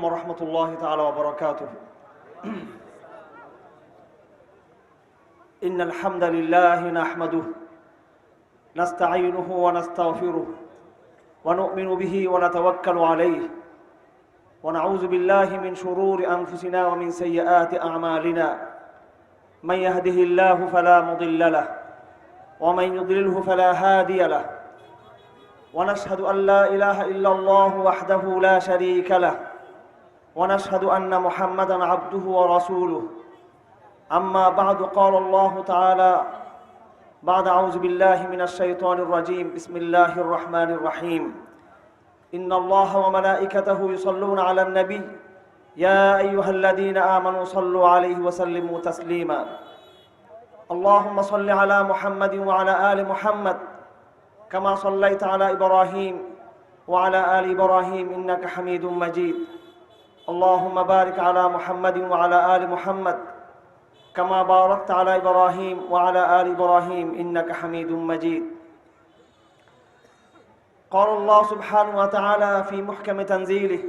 ورحمة الله تعالى وبركاته. إن الحمد لله نحمده نستعينه ونستغفره ونؤمن به ونتوكل عليه ونعوذ بالله من شرور أنفسنا ومن سيئات أعمالنا. من يهده الله فلا مضل له ومن يضلله فلا هادي له، ونشهد أن لا إله إلا الله وحده لا شريك له، ونشهد أن محمدًا عبده ورسوله. أما بعد، قال الله تعالى بعد أعوذ بالله من الشيطان الرجيم. بسم الله الرحمن الرحيم. إن الله وملائكته يصلون على النبي يا أيها الذين آمنوا صلوا عليه وسلموا تسليما. اللهم صل على محمد وعلى آل محمد كما صليت على إبراهيم وعلى آل إبراهيم إنك حميد مجيد. اللهم بارك على محمد وعلى آل محمد كما باركت على إبراهيم وعلى آل إبراهيم إنك حميد مجيد. قال الله سبحانه وتعالى في محكم تنزيله: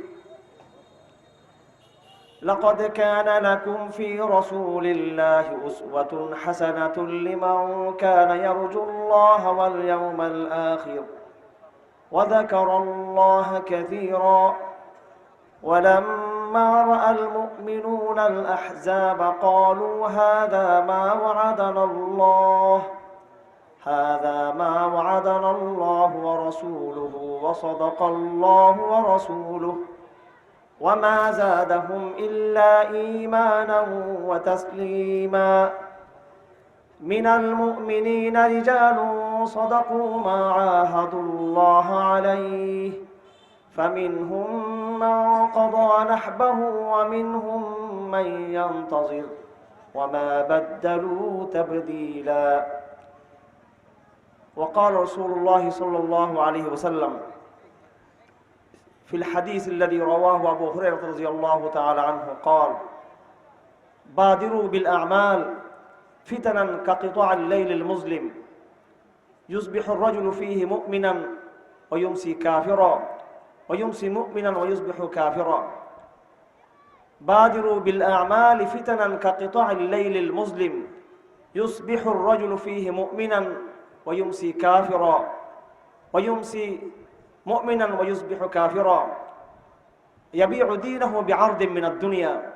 لقد كان لكم في رسول الله أسوة حسنة لمن كان يرجو الله واليوم الآخر وذكر الله كثيرا. ولما رأى المؤمنون الأحزاب قالوا هذا ما وعدنا الله ورسوله وصدق الله ورسوله وما زادهم إلا إيمانا وتسليما. من المؤمنين رجال صدقوا ما عاهدوا الله عليه فمنهم من قضى نحبه ومنهم من ينتظر وما بدلوا تبديلا. وقال رسول الله صلى الله عليه وسلم في الحديث الذي رواه أبو هريرة رضي الله تعالى عنه قال: بادروا بالأعمال فتنا كقطاع الليل المظلم يصبح الرجل فيه مؤمنا ويمسي كافرا ويمسي مؤمنا ويصبح كافرا. بادروا بالأعمال فتنا كقطاع الليل المظلم يصبح الرجل فيه مؤمنا ويمسي كافرا ويمسي مؤمنا ويصبح كافرا يبيع دينه بعرض من الدنيا.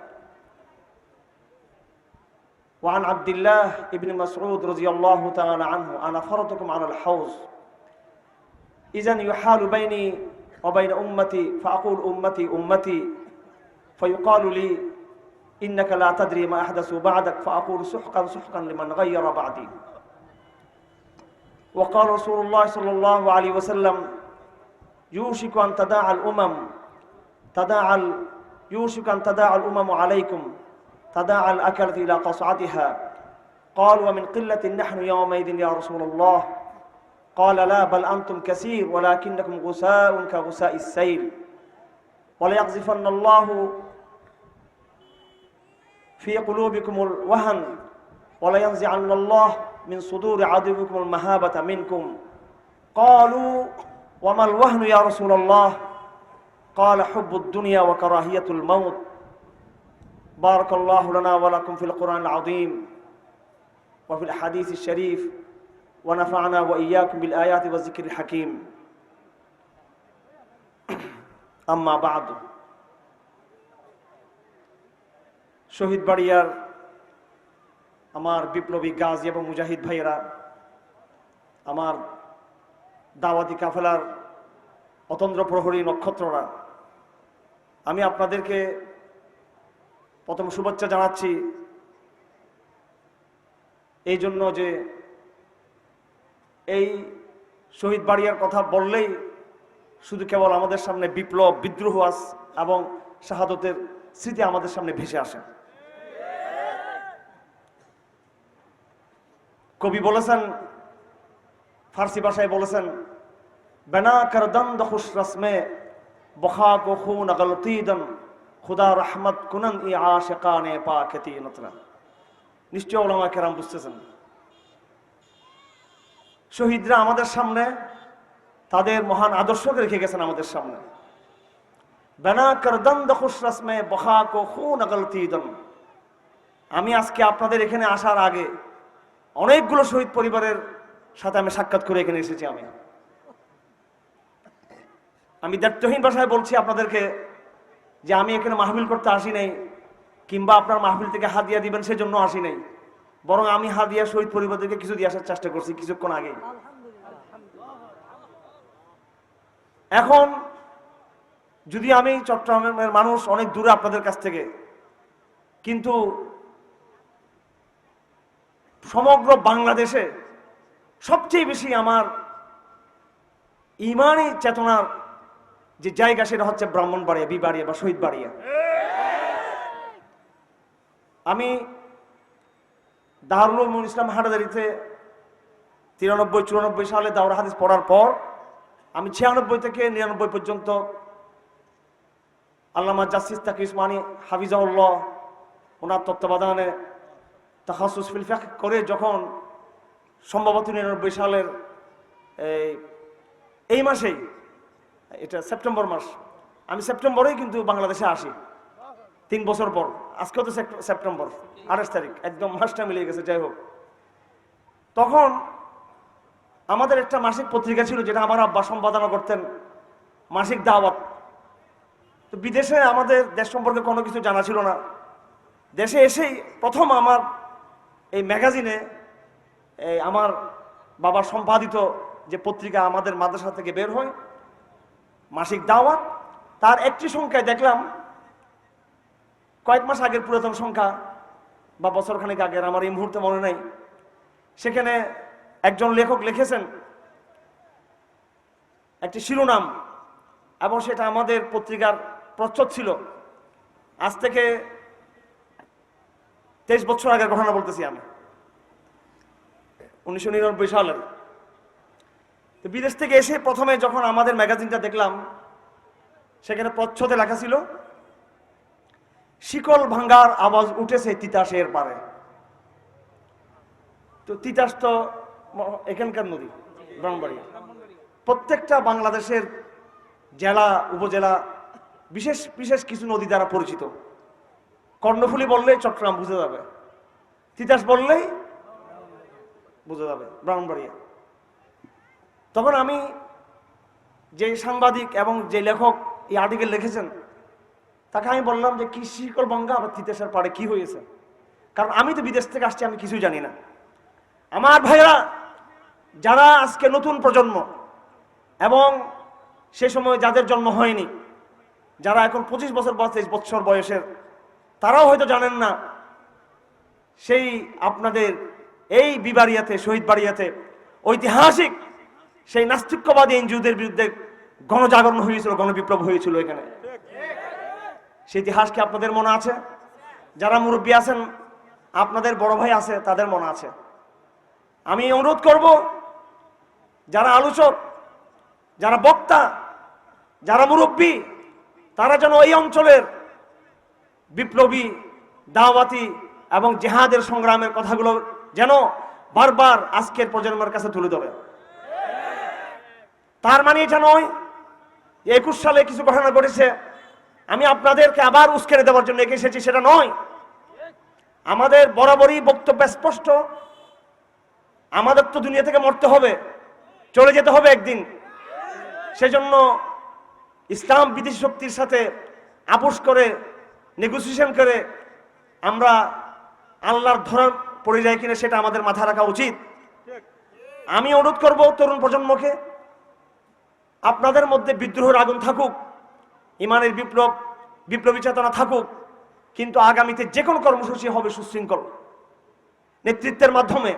وعن عبد الله بن مسعود رضي الله تعالى عنه: أنا فرطكم على الحوض، إذن يحال بيني وبين أمتي فأقول أمتي أمتي، فيقال لي إنك لا تدري ما أحدثوا بعدك، فأقول سحقا سحقا لمن غير بعدي. وقال رسول الله صلى الله عليه وسلم: يوشك أن تداعى الأمم عليكم تداعى الأكلة إلى قصعتها. قال: ومن قلة نحن يومئذ يا رسول الله؟ قال: لا، بل أنتم كثير ولكنكم غثاء كغثاء السيل. وليقذفن الله في قلوبكم الوهن ولينزعن الله من صدور عدوكم المهابة منكم. قالوا: وما الوهن يا رسول الله؟ قال: حب الدنيا وكراهية الموت. بارك الله لنا ولكم في القرآن العظيم وفي الحديث الشريف، ونفعنا وإياكم بالآيات والذكر الحكيم. أما بعد، শহীদ বাড়িয়ার আমার বিপ্লবী গাজী এবং মুজাহিদ ভাইরা, আমার দাওয়াতি কাফেলার অতন্দ্র প্রহরী নক্ষত্ররা, আমি আপনাদেরকে প্রথম শুভেচ্ছা জানাচ্ছি এই জন্য যে এই শহীদ বাড়িয়ার কথা বললেই শুধু কেবল আমাদের সামনে বিপ্লব, বিদ্রোহ এবং শাহাদতের স্মৃতি আমাদের সামনে ভেসে আসে। কবি বলেছেন, ফার্সি ভাষায় বলেছেন, বেনা করদন্দ খুশ রসমে বখা কো খুন গলতিদন খুদা রহমত কুনন ই আশিকানে পাকেতি নতরা। নিশ্চয় ওলামা কেরাম বুঝতেছেন, শহীদরা আমাদের সামনে তাদের মহান আদর্শকে রেখে গেছেন আমাদের সামনে। बना कर दंद खुश रस्मे बखा को खून गलती दम। আমি আজকে আপনাদের এখানে আসার আগে অনেকগুলো শহীদ পরিবারের সাথে আমি সাক্ষাৎ করে এখানে এসেছি। আমি দায়িত্বহীন ভাষায় বলছি আপনাদেরকে যে আমি এখানে মাহফিল করতে আসি নাই, কিংবা আপনার মাহফিল থেকে হাদিয়া দিবেন সেজন্য আসি নাই, বরং আমি হাদিয়া শহীদ পরিবারদেরকে কিছু দিয়ে আসার চেষ্টা করছি কিছুক্ষণ আগে। এখন যদি আমি চট্টগ্রামের মানুষ অনেক দূরে আপনাদের কাছ থেকে, কিন্তু সমগ্র বাংলাদেশে সবচেয়ে বেশি আমার ইমানি চেতনার যে জায়গা সেটা হচ্ছে ব্রাহ্মণবাড়িয়া, বিবাড়িয়া বা শহীদ বাড়িয়া। আমি দারুল উলুম ইসলাম হাটাজারিতে 93-94 সালে দাওরা হাদিস পড়ার পর আমি 96 থেকে 99 পর্যন্ত আল্লামা জাসিস তাকি উসমানী হাফিজাহুল্লাহ ওনার তত্ত্বাবধানে তাখাসুস ফিল ফিকহ করে যখন সম্ভবত 99 সালের এই মাসেই, এটা সেপ্টেম্বর মাস, আমি সেপ্টেম্বরেই কিন্তু বাংলাদেশে আসি 3 বছর পর। আজকেও তো সেপ্টেম্বর 28 তারিখ, একদম মাসটা মিলিয়ে গেছে। যাই হোক, তখন আমাদের একটা মাসিক পত্রিকা ছিল যেটা আমার আব্বা সম্পাদনা করতেন, মাসিক দাওয়াত। তো বিদেশে আমাদের দেশ সম্পর্কে কোনো কিছু জানা ছিল না। দেশে এসেই প্রথম আমার এই ম্যাগাজিনে আমার বাবার সম্পাদিত যে পত্রিকা আমাদের মাদ্রাসা থেকে বের হয়, মাসিক দাওয়াত, তার একটি সংখ্যায় দেখলাম, কয়েক মাস আগের পুরাতন সংখ্যা বা বছরখানেক আগের, আমার এই মুহূর্তে মনে নাই, সেখানে একজন লেখক লিখেছেন একটি শিরোনাম, এবং সেটা আমাদের পত্রিকার প্রচ্ছদ ছিল। আজ থেকে 23 বছর আগের ঘটনা বলতেছি আমি, 1999 সালের। তো বিদেশ থেকে এসে প্রথমে যখন আমাদের ম্যাগাজিনটা দেখলাম, সেখানে প্রচ্ছদে লেখা ছিল, শিকল ভাঙ্গার আওয়াজ উঠেছে তিতাসের পারে। তো তিতাস তো এখানকার নদী, ব্রাহ্মণবাড়িয়া। প্রত্যেকটা বাংলাদেশের জেলা উপজেলা বিশেষ বিশেষ কিছু নদী দ্বারা পরিচিত। কর্ণফুলী বললেই চট্টগ্রাম বুঝে যাবে, তিতাস বললেই বুঝে যাবে ব্রাহ্মণবাড়িয়া। তখন আমি যে সাংবাদিক এবং যে লেখক এই আর্টিকেল লিখেছেন তাকে আমি বললাম যে কি শিকল ভাঙ্গা আবার তিতাসের পাড়ে কি হয়েছে, কারণ আমি তো বিদেশ থেকে আসছি, আমি কিছুই জানি না। আমার ভাইরা যারা আজকে নতুন প্রজন্ম এবং সে সময় যাদের জন্ম হয়নি, যারা এখন 25 বছর বা 23 বছর বয়সের, তারাও হয়তো জানেন না সেই আপনাদের এই বিবাড়িয়াতে, শহীদ বাড়িয়াতে ঐতিহাসিক সেই নাস্তিক্যবাদী এনজিওদের বিরুদ্ধে গণজাগরণ হয়েছিল, গণবিপ্লব হয়েছিল এখানে। সেই ইতিহাস কি আপনাদের মনে আছে? যারা মুরব্বী আছেন, আপনাদের বড় ভাই আছে, তাদের মনে আছে। আমি অনুরোধ করব, যারা আলোচক, যারা বক্তা, যারা মুরব্বী, তারা যেন এই অঞ্চলের বিপ্লবী, দাওয়াতি এবং জিহাদের সংগ্রামের কথাগুলো যেন বারবার আজকের প্রজন্মের কাছে তুলে ধরে। তার মানে এটা নয় 21 সালে কিছু ঘটনা ঘটেছে আমি আপনাদেরকে আবার উস্কানি দেওয়ার জন্য এসেছি, সেটা নয়। আমাদের বরাবরই বক্তব্য স্পষ্ট, আমাদের তো দুনিয়া থেকে মরতে হবে, চলে যেতে হবে একদিন। সেজন্য ইসলাম বিদেশি শক্তির সাথে আপোষ করে, নেগোসিয়েশন করে আমরা আল্লাহর ধরা পড়ে যায় কিনা সেটা আমাদের মাথায় রাখা উচিত। আমি অনুরোধ করব তরুণ প্রজন্মকে, আপনাদের মধ্যে বিদ্রোহের আগুন থাকুক, ইমানের বিপ্লবী চেতনা থাকুক, কিন্তু আগামীতে যে কোনো কর্মসূচি হবে সুশৃঙ্খল, নেতৃত্বের মাধ্যমে,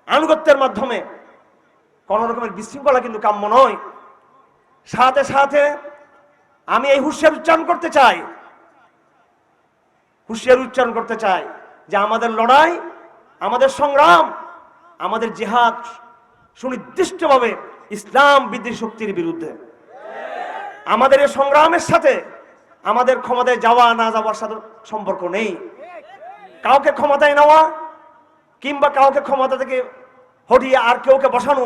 আনুগত্যের মাধ্যমে। কোন রকমের বিশৃঙ্খলা কিন্তু কাম্য নয়। সাথে সাথে আমি এই হুঁশিয়ার উচ্চারণ করতে চাই যে আমাদের লড়াই, আমাদের সংগ্রাম, আমাদের জিহাদ সুনির্দিষ্টভাবে ইসলাম বিদ্বেষী শক্তির বিরুদ্ধে। আমাদের এই সংগ্রামের সাথে আমাদের ক্ষমতায় যাওয়া না যাওয়ার সাথে সম্পর্ক নেই। কাউকে ক্ষমতায় নেওয়া কিংবা কাউকে ক্ষমতা থেকে হটিয়ে আর কেউকে বসানো,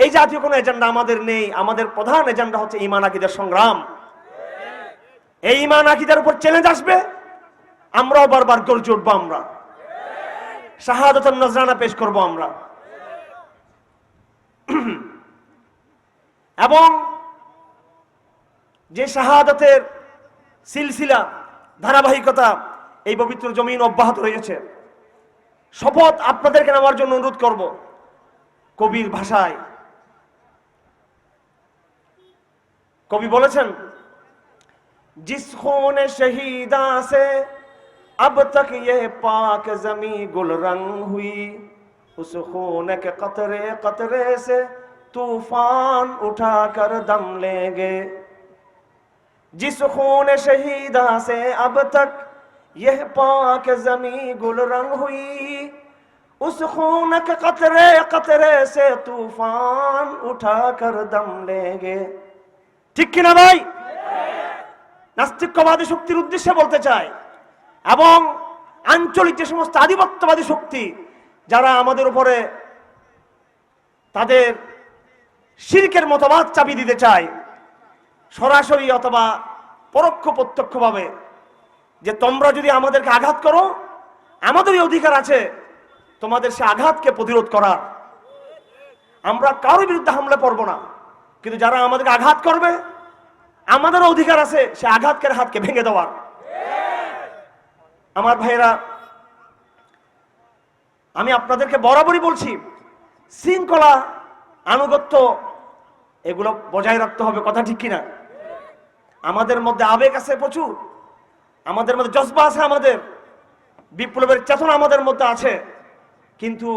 এই জাতীয় কোনো এজেন্ডা আমাদের নেই। আমাদের প্রধান এজেন্ডা হচ্ছে ঈমান আকীদার সংগ্রাম। এই ঈমান আকীদার উপর চ্যালেঞ্জ আসবে, আমরাও বারবার গর্জে উঠবো, আমরা শাহাদাতুন নজরানা পেশ করব আমরা। এবং যে শাহাদাতের সিলসিলা ধারাবাহিকতা এই পবিত্র জমিন অব্যাহত রয়েছে, শপথ আপনাদেরকে নেওয়ার জন্য অনুরোধ করব। কবির ভাষায় কবি বলেছেন, जिस खून शहीदा से अब तक ये पाक जमी गुलरंग हुई, उस खून के कतरे कतरे से तूफान उठाकर दम लेंगे। जिस खून शहीदा से अब तक यह पाक जमी गुलरंग हुई, उस खून के कतरे कतरे से तूफान उठाकर दम लेंगे। ঠিক কিনা ভাই? নাস্তিকবাদী শক্তির উদ্দেশ্যে বলতে চাই, এবং আঞ্চলিক যে সমস্ত আধিপত্যবাদী শক্তি যারা আমাদের উপরে তাদের শিরকের মতবাদ চাপিয়ে দিতে চায়, সরাসরি অথবা পরোক্ষ প্রত্যক্ষভাবে, যে তোমরা যদি আমাদেরকে আঘাত করো, আমাদেরই অধিকার আছে তোমাদের সে আঘাতকে প্রতিরোধ করার। আমরা কারোর বিরুদ্ধে হামলা করব না, কিন্তু যারা আমাদেরকে আঘাত করবে, আমাদেরও অধিকার আছে সে আঘাতকারীর হাতকে ভেঙে দেওয়ার। আমার ভাইয়েরা, আমি আপনাদেরকে বরাবরই বলছি, শৃঙ্খলা, আনুগত্য এগুলো বজায় রাখতে হবে, কথা ঠিক কিনা? আমাদের মধ্যে আবেগ আছে প্রচুর, আমাদের মধ্যে জজবা আছে, আমাদের বিপ্লবের চেতনা আমাদের মধ্যে আছে, কিন্তু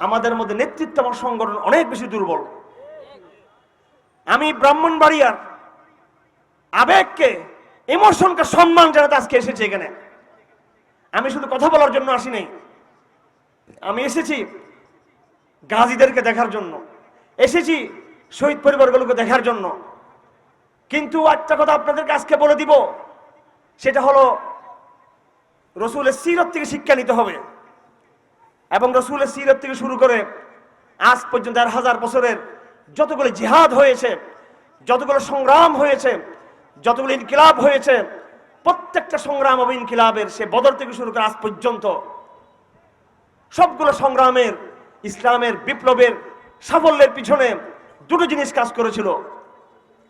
আমাদের মধ্যে নেতৃত্ব এবং সংগঠন অনেক বেশি দুর্বল। আমি ব্রাহ্মণবাড়িয়ার আবেগকে, ইমোশনকে সম্মান জানাতে আজকে এসেছি এখানে। আমি শুধু কথা বলার জন্য আসি নাই, আমি এসেছি গাজীদেরকে দেখার জন্য, এসেছি শহীদ পরিবারগুলোকে দেখার জন্য। কিন্তু একটা কথা আপনাদেরকে আজকে বলে দিব, সেটা হলো রসুলের সিরত থেকে শিক্ষা নিতে হবে। এবং রসুলের সিরত থেকে শুরু করে আজ পর্যন্ত 1000 বছরের যতগুলো জিহাদ হয়েছে, যতগুলো সংগ্রাম হয়েছে, যতগুলো ইনকিলাব হয়েছে, প্রত্যেকটা সংগ্রাম এবং ইনকিলাবের, সে বদর থেকে শুরু করে আজ পর্যন্ত সবগুলো সংগ্রামের, ইসলামের বিপ্লবের সাফল্যের পিছনে দুটো জিনিস কাজ করেছিল।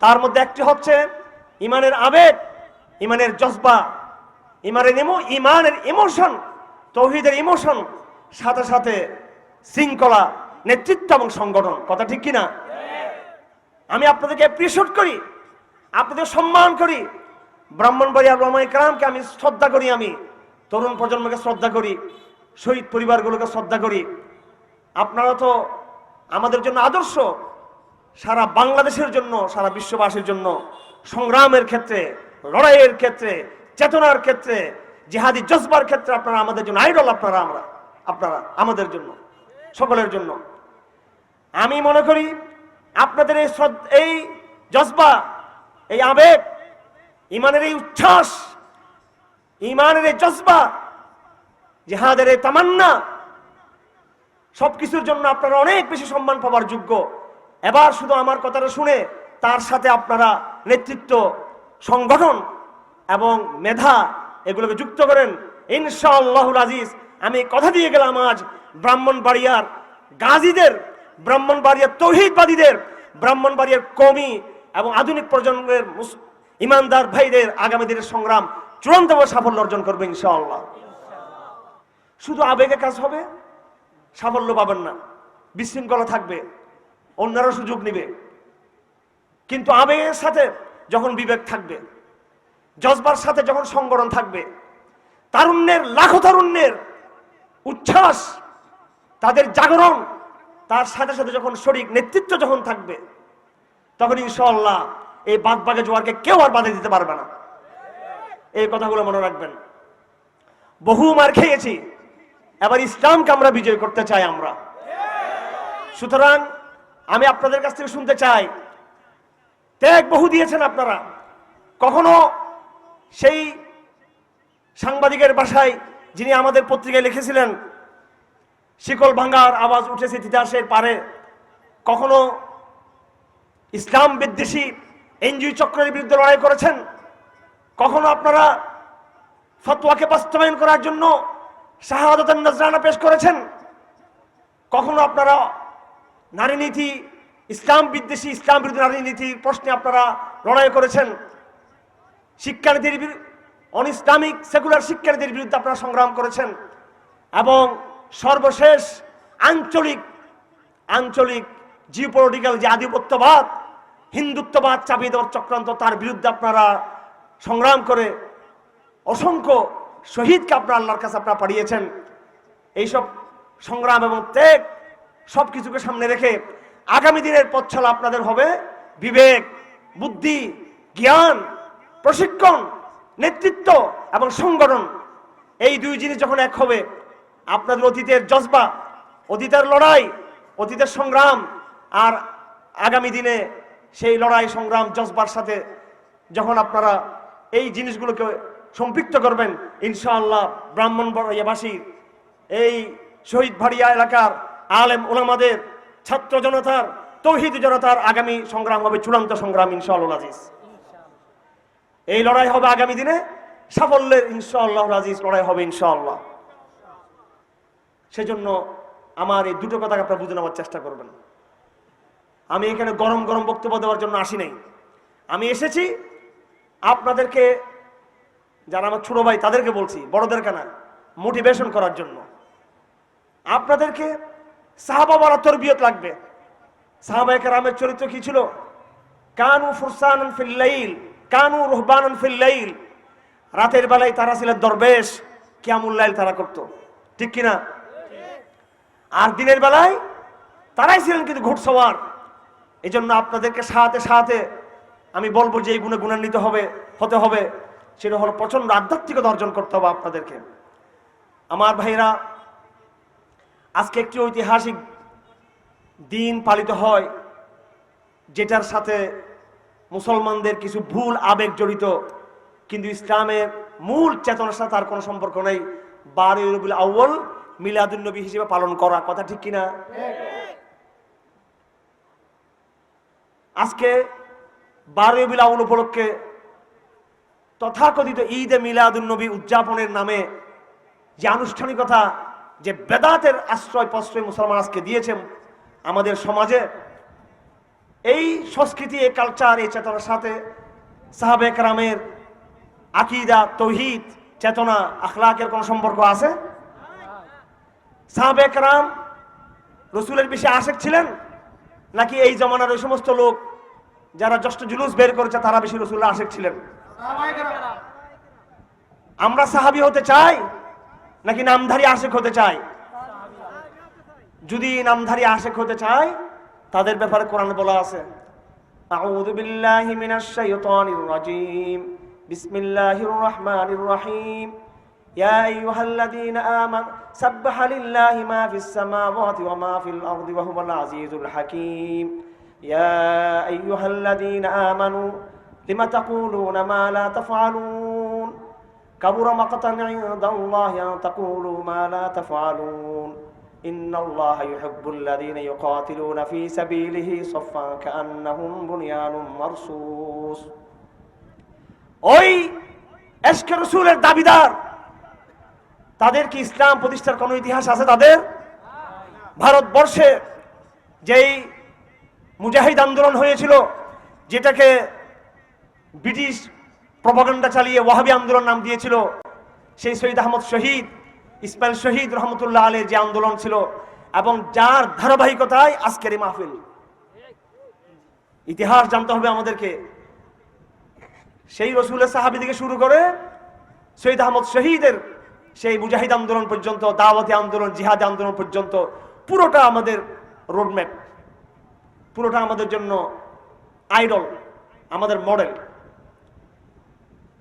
তার মধ্যে একটি হচ্ছে ইমানের আবেগ, ইমানের জজবা, ইমানের ইমোশন, তৌহিদের ইমোশন, সাথে সাথে শৃঙ্খলা, নেতৃত্ব এবং সংগঠন, কথা ঠিক কিনা? আমি আপনাদেরকে অ্যাপ্রিশিয়েট করি, আপনাদের সম্মান করি। ব্রাহ্মণবাড়িয়ার ওলামায়ে কেরামকে আমি শ্রদ্ধা করি, আমি তরুণ প্রজন্মকে শ্রদ্ধা করি, শহীদ পরিবারগুলোকে শ্রদ্ধা করি। আপনারা তো আমাদের জন্য আদর্শ, সারা বাংলাদেশের জন্য, সারা বিশ্ববাসীর জন্য সংগ্রামের ক্ষেত্রে, লড়াইয়ের ক্ষেত্রে, চেতনার ক্ষেত্রে, জিহাদি জজবার ক্ষেত্রে আপনারা আমাদের জন্য আইডল। আপনারা আমাদের জন্য, সকলের জন্য। আমি মনে করি আপনাদের এই জজবা, এই আবেগ, ইমানের এই উচ্ছ্বাস, ইমানের এই জজবা, জিহাদের এই তামান্না, সবকিছুর জন্য আপনারা অনেক বেশি সম্মান পাওয়ার যোগ্য। এবার শুধু আমার কথাটা শুনে তার সাথে আপনারা নেতৃত্ব, সংগঠন এবং মেধা এগুলোকে যুক্ত করেন, ইনশাআল্লাহুল আজিজ। আমি কথা দিয়ে গেলাম, আজ ব্রাহ্মণবাড়িয়ার গাজীদের, ব্রাহ্মণবাড়িয়ার তৌহিদবাদীদের, ব্রাহ্মণবাড়িয়ার কওমি এবং আধুনিক প্রজন্মের ইমানদার ভাইদের আগামী দিনের সংগ্রাম চূড়ান্তভাবে সাফল্য অর্জন করবে ইনশাআল্লাহ। শুধু আবেগে কাজ হবে, সাফল্য পাবেন না, বিশৃঙ্খলা থাকবে, অন্যরা সুযোগ নিবে। কিন্তু আবেগের সাথে যখন বিবেক থাকবে, জজবার সাথে যখন সংগঠন থাকবে, তারুণ্যের, লাখো তারুণ্যের উচ্ছ্বাস, তাদের জাগরণ, তার সাথে সাথে যখন শরীক নেতৃত্ব যখন থাকবে, তখন ইনশাআল্লাহ এই বাগবাগে জোয়ারকে কেউ আর বাধা দিতে পারবে না। এই কথাগুলো মনে রাখবেন। বহু মার খেয়েছি, এবার ইসলামকে আমরা বিজয় করতে চাই আমরা। সুতরাং আমি আপনাদের কাছ থেকে শুনতে চাই, ত্যাগ বহু দিয়েছেন আপনারা। কখনো সেই সাংবাদিকের বাসায় যিনি আমাদের পত্রিকায় লিখেছিলেন, শিকল ভাঙার আওয়াজ উঠেছে তিতাসের পারে, কখনো ইসলাম বিদ্বেষী এনজিও চক্রের বিরুদ্ধে লড়াই করেছেন, কখনো আপনারা ফতোয়াকে বাস্তবায়ন করার জন্য শাহাদাতুন নজরানা পেশ করেছেন, কখনো আপনারা নারী নীতি, ইসলাম বিদ্বেষী, ইসলাম বিরোধী নারী নীতির প্রশ্নে আপনারা লড়াই করেছেন, শিক্ষানীতির অন ইসলামিক সেকুলার শিক্ষানীতির বিরুদ্ধে আপনারা সংগ্রাম করেছেন, এবং সর্বশেষ আঞ্চলিক জিওপলিটিক্যাল যে আধিপত্যবাদ, হিন্দুত্ববাদ চাপিয়ে দেওয়ার চক্রান্ত, তার বিরুদ্ধে আপনারা সংগ্রাম করে অসংখ্য শহীদকে আপনারা আল্লাহর কাছে আপনারা পাঠিয়েছেন। এইসব সংগ্রাম এবং ত্যাগ সব কিছুকে সামনে রেখে আগামী দিনের পথ চলা আপনাদের হবে বিবেক, বুদ্ধি, জ্ঞান, প্রশিক্ষণ, নেতৃত্ব এবং সংগঠন। এই দুই জিনিস যখন এক হবে, আপনাদের অতীতের জজবা, অতীতের লড়াই, অতীতের সংগ্রাম আর আগামী দিনে সেই লড়াই সংগ্রাম জজবার সাথে যখন আপনারা এই জিনিসগুলোকে সম্পৃক্ত করবেন, ইনশাআল্লাহ ব্রাহ্মণবাড়িয়াবাসী, এই শহীদ ভাড়িয়া এলাকার আলেম ওলামাদের, ছাত্র জনতার, তৌহিদি জনতার আগামী সংগ্রাম হবে চূড়ান্ত সংগ্রাম ইনশাআল্লাহ আজিজ। এই লড়াই হবে আগামী দিনে সাফল্যের ইনশাআল্লাহ আজিজ লড়াই হবে ইনশাআল্লাহ। সেজন্য আমার এই দুটো কথা আপনারা বুঝে নেওয়ার চেষ্টা করবেন। আমি এখানে গরম গরম বক্তব্য দেওয়ার জন্য আসি নাই। আমি এসেছি আপনাদেরকে, যারা আমার ছোট ভাই তাদেরকে বলছি, বড়দেরকে না, মোটিভেশন করার জন্য। আপনাদেরকে সাহাবা বলা তরবিয়ত লাগবে। সাহাবায়ে কেরামের চরিত্র কি ছিল? কানু ফুরসানান ফিল লাইল, কানু রুহবানান ফিল লাইল। রাতের বেলায় তারা ছিলেন দরবেশ, কিয়ামুল লাইল তারা করতো, ঠিক কিনা? আর দিনের বেলায় তারাই ছিলেন কিন্তু ঘোড়সওয়ার। এই জন্য আপনাদেরকে সাথে সাথে আমি বলবো যে এই গুণে গুণান্বিত হতে হবে, সেটা হলো প্রচন্ড আধ্যাত্মিকতা অর্জন করতে হবে আপনাদেরকে। আমার ভাইরা, আজকে একটি ঐতিহাসিক দিন পালিত হয়, যেটার সাথে মুসলমানদের কিছু ভুল আবেগ জড়িত, কিন্তু ইসলামের মূল চেতনার সাথে তার কোনো সম্পর্ক নেই। 12 রবিউল আউয়াল মিলাদুন নবী হিসেবে পালন করা, কথা ঠিক কিনা? আজকে 12 রবিউল আউয়াল উপলক্ষে তথাকথিত ঈদে মিলাদুন নবী উদযাপনের নামে যে আনুষ্ঠানিকতা, যে বেদাতের আশ্রয় প্রশ্রয় মুসলমান আজকে দিয়েছে আমাদের সমাজে, এই সংস্কৃতি, এই কালচার, এই চেতনার সাথে সাহাবায়ে কেরামের আকীদা, তৌহিদ, চেতনা, আখলাকের কোন সম্পর্ক আছে? সাহাবায়ে কেরাম রাসূলের বেশি আশিক ছিলেন, নাকি এই জমানার ওই সমস্ত লোক যারা জষ্ট জুলুস বের করেছে তারা বেশি রাসূলের আশিক ছিলেন? আমরা সাহাবী হতে চাই নাকি নামধারী আশিক হতে চাই? যদি নামধারী আশিক হতে চাই, তাদের ব্যাপারে কোরআনে বলা আছে, আউযু বিল্লাহি মিনাশ শাইতানির রাজীম, বিসমিল্লাহির রহমানির রহিম, ইয়া আইয়ুহাল্লাযীনা আমানু সাব্বাহা লিল্লাহি মা ফিস সামাওয়াতি ওয়া মা ফিল আরদি ওয়া হুয়াল আজিজুল হাকীম, ইয়া আইয়ুহাল্লাযীনা আমানু লিমা তাকুলুনা মা লা তাফআলুন, কাবুরা মাকতান ইনদাল্লাহি আন তাকুলু মা লা তাফআলুন, ইন্নাল্লাহা ইউহিব্বুল্লাযীনা ইউকাতিলুনা ফী সাবিলিহি সাফফান কাআন্নাহুম বুনিয়ানুম মারসুস। ওই ইশকে রাসূলের দাবিদার, তাদের কি ইসলাম প্রতিষ্ঠার কোনো ইতিহাস আছে? তাদের ভারতবর্ষে যেই মুজাহিদ আন্দোলন হয়েছিল, যেটাকে ব্রিটিশ প্রপাগান্ডা চালিয়ে ওয়াহাবি আন্দোলন নাম দিয়েছিল, সেই শহীদ আহমদ শহীদ, ইসমাইল শহীদ রহমতুল্লাহ আলাইহির যে আন্দোলন ছিল, এবং যার ধারাবাহিকতায় আজকের এই মাহফিল। ইতিহাস জানতে হবে আমাদেরকে। সেই রসুলের সাহাবী থেকে শুরু করে শহীদ আহমদ শহীদের সেই মুজাহিদ আন্দোলন পর্যন্ত, দাওয়াতি আন্দোলন, জিহাদি আন্দোলন পর্যন্ত, পুরোটা আমাদের রোডম্যাপ, পুরোটা আমাদের জন্য আইডল, আমাদের মডেল।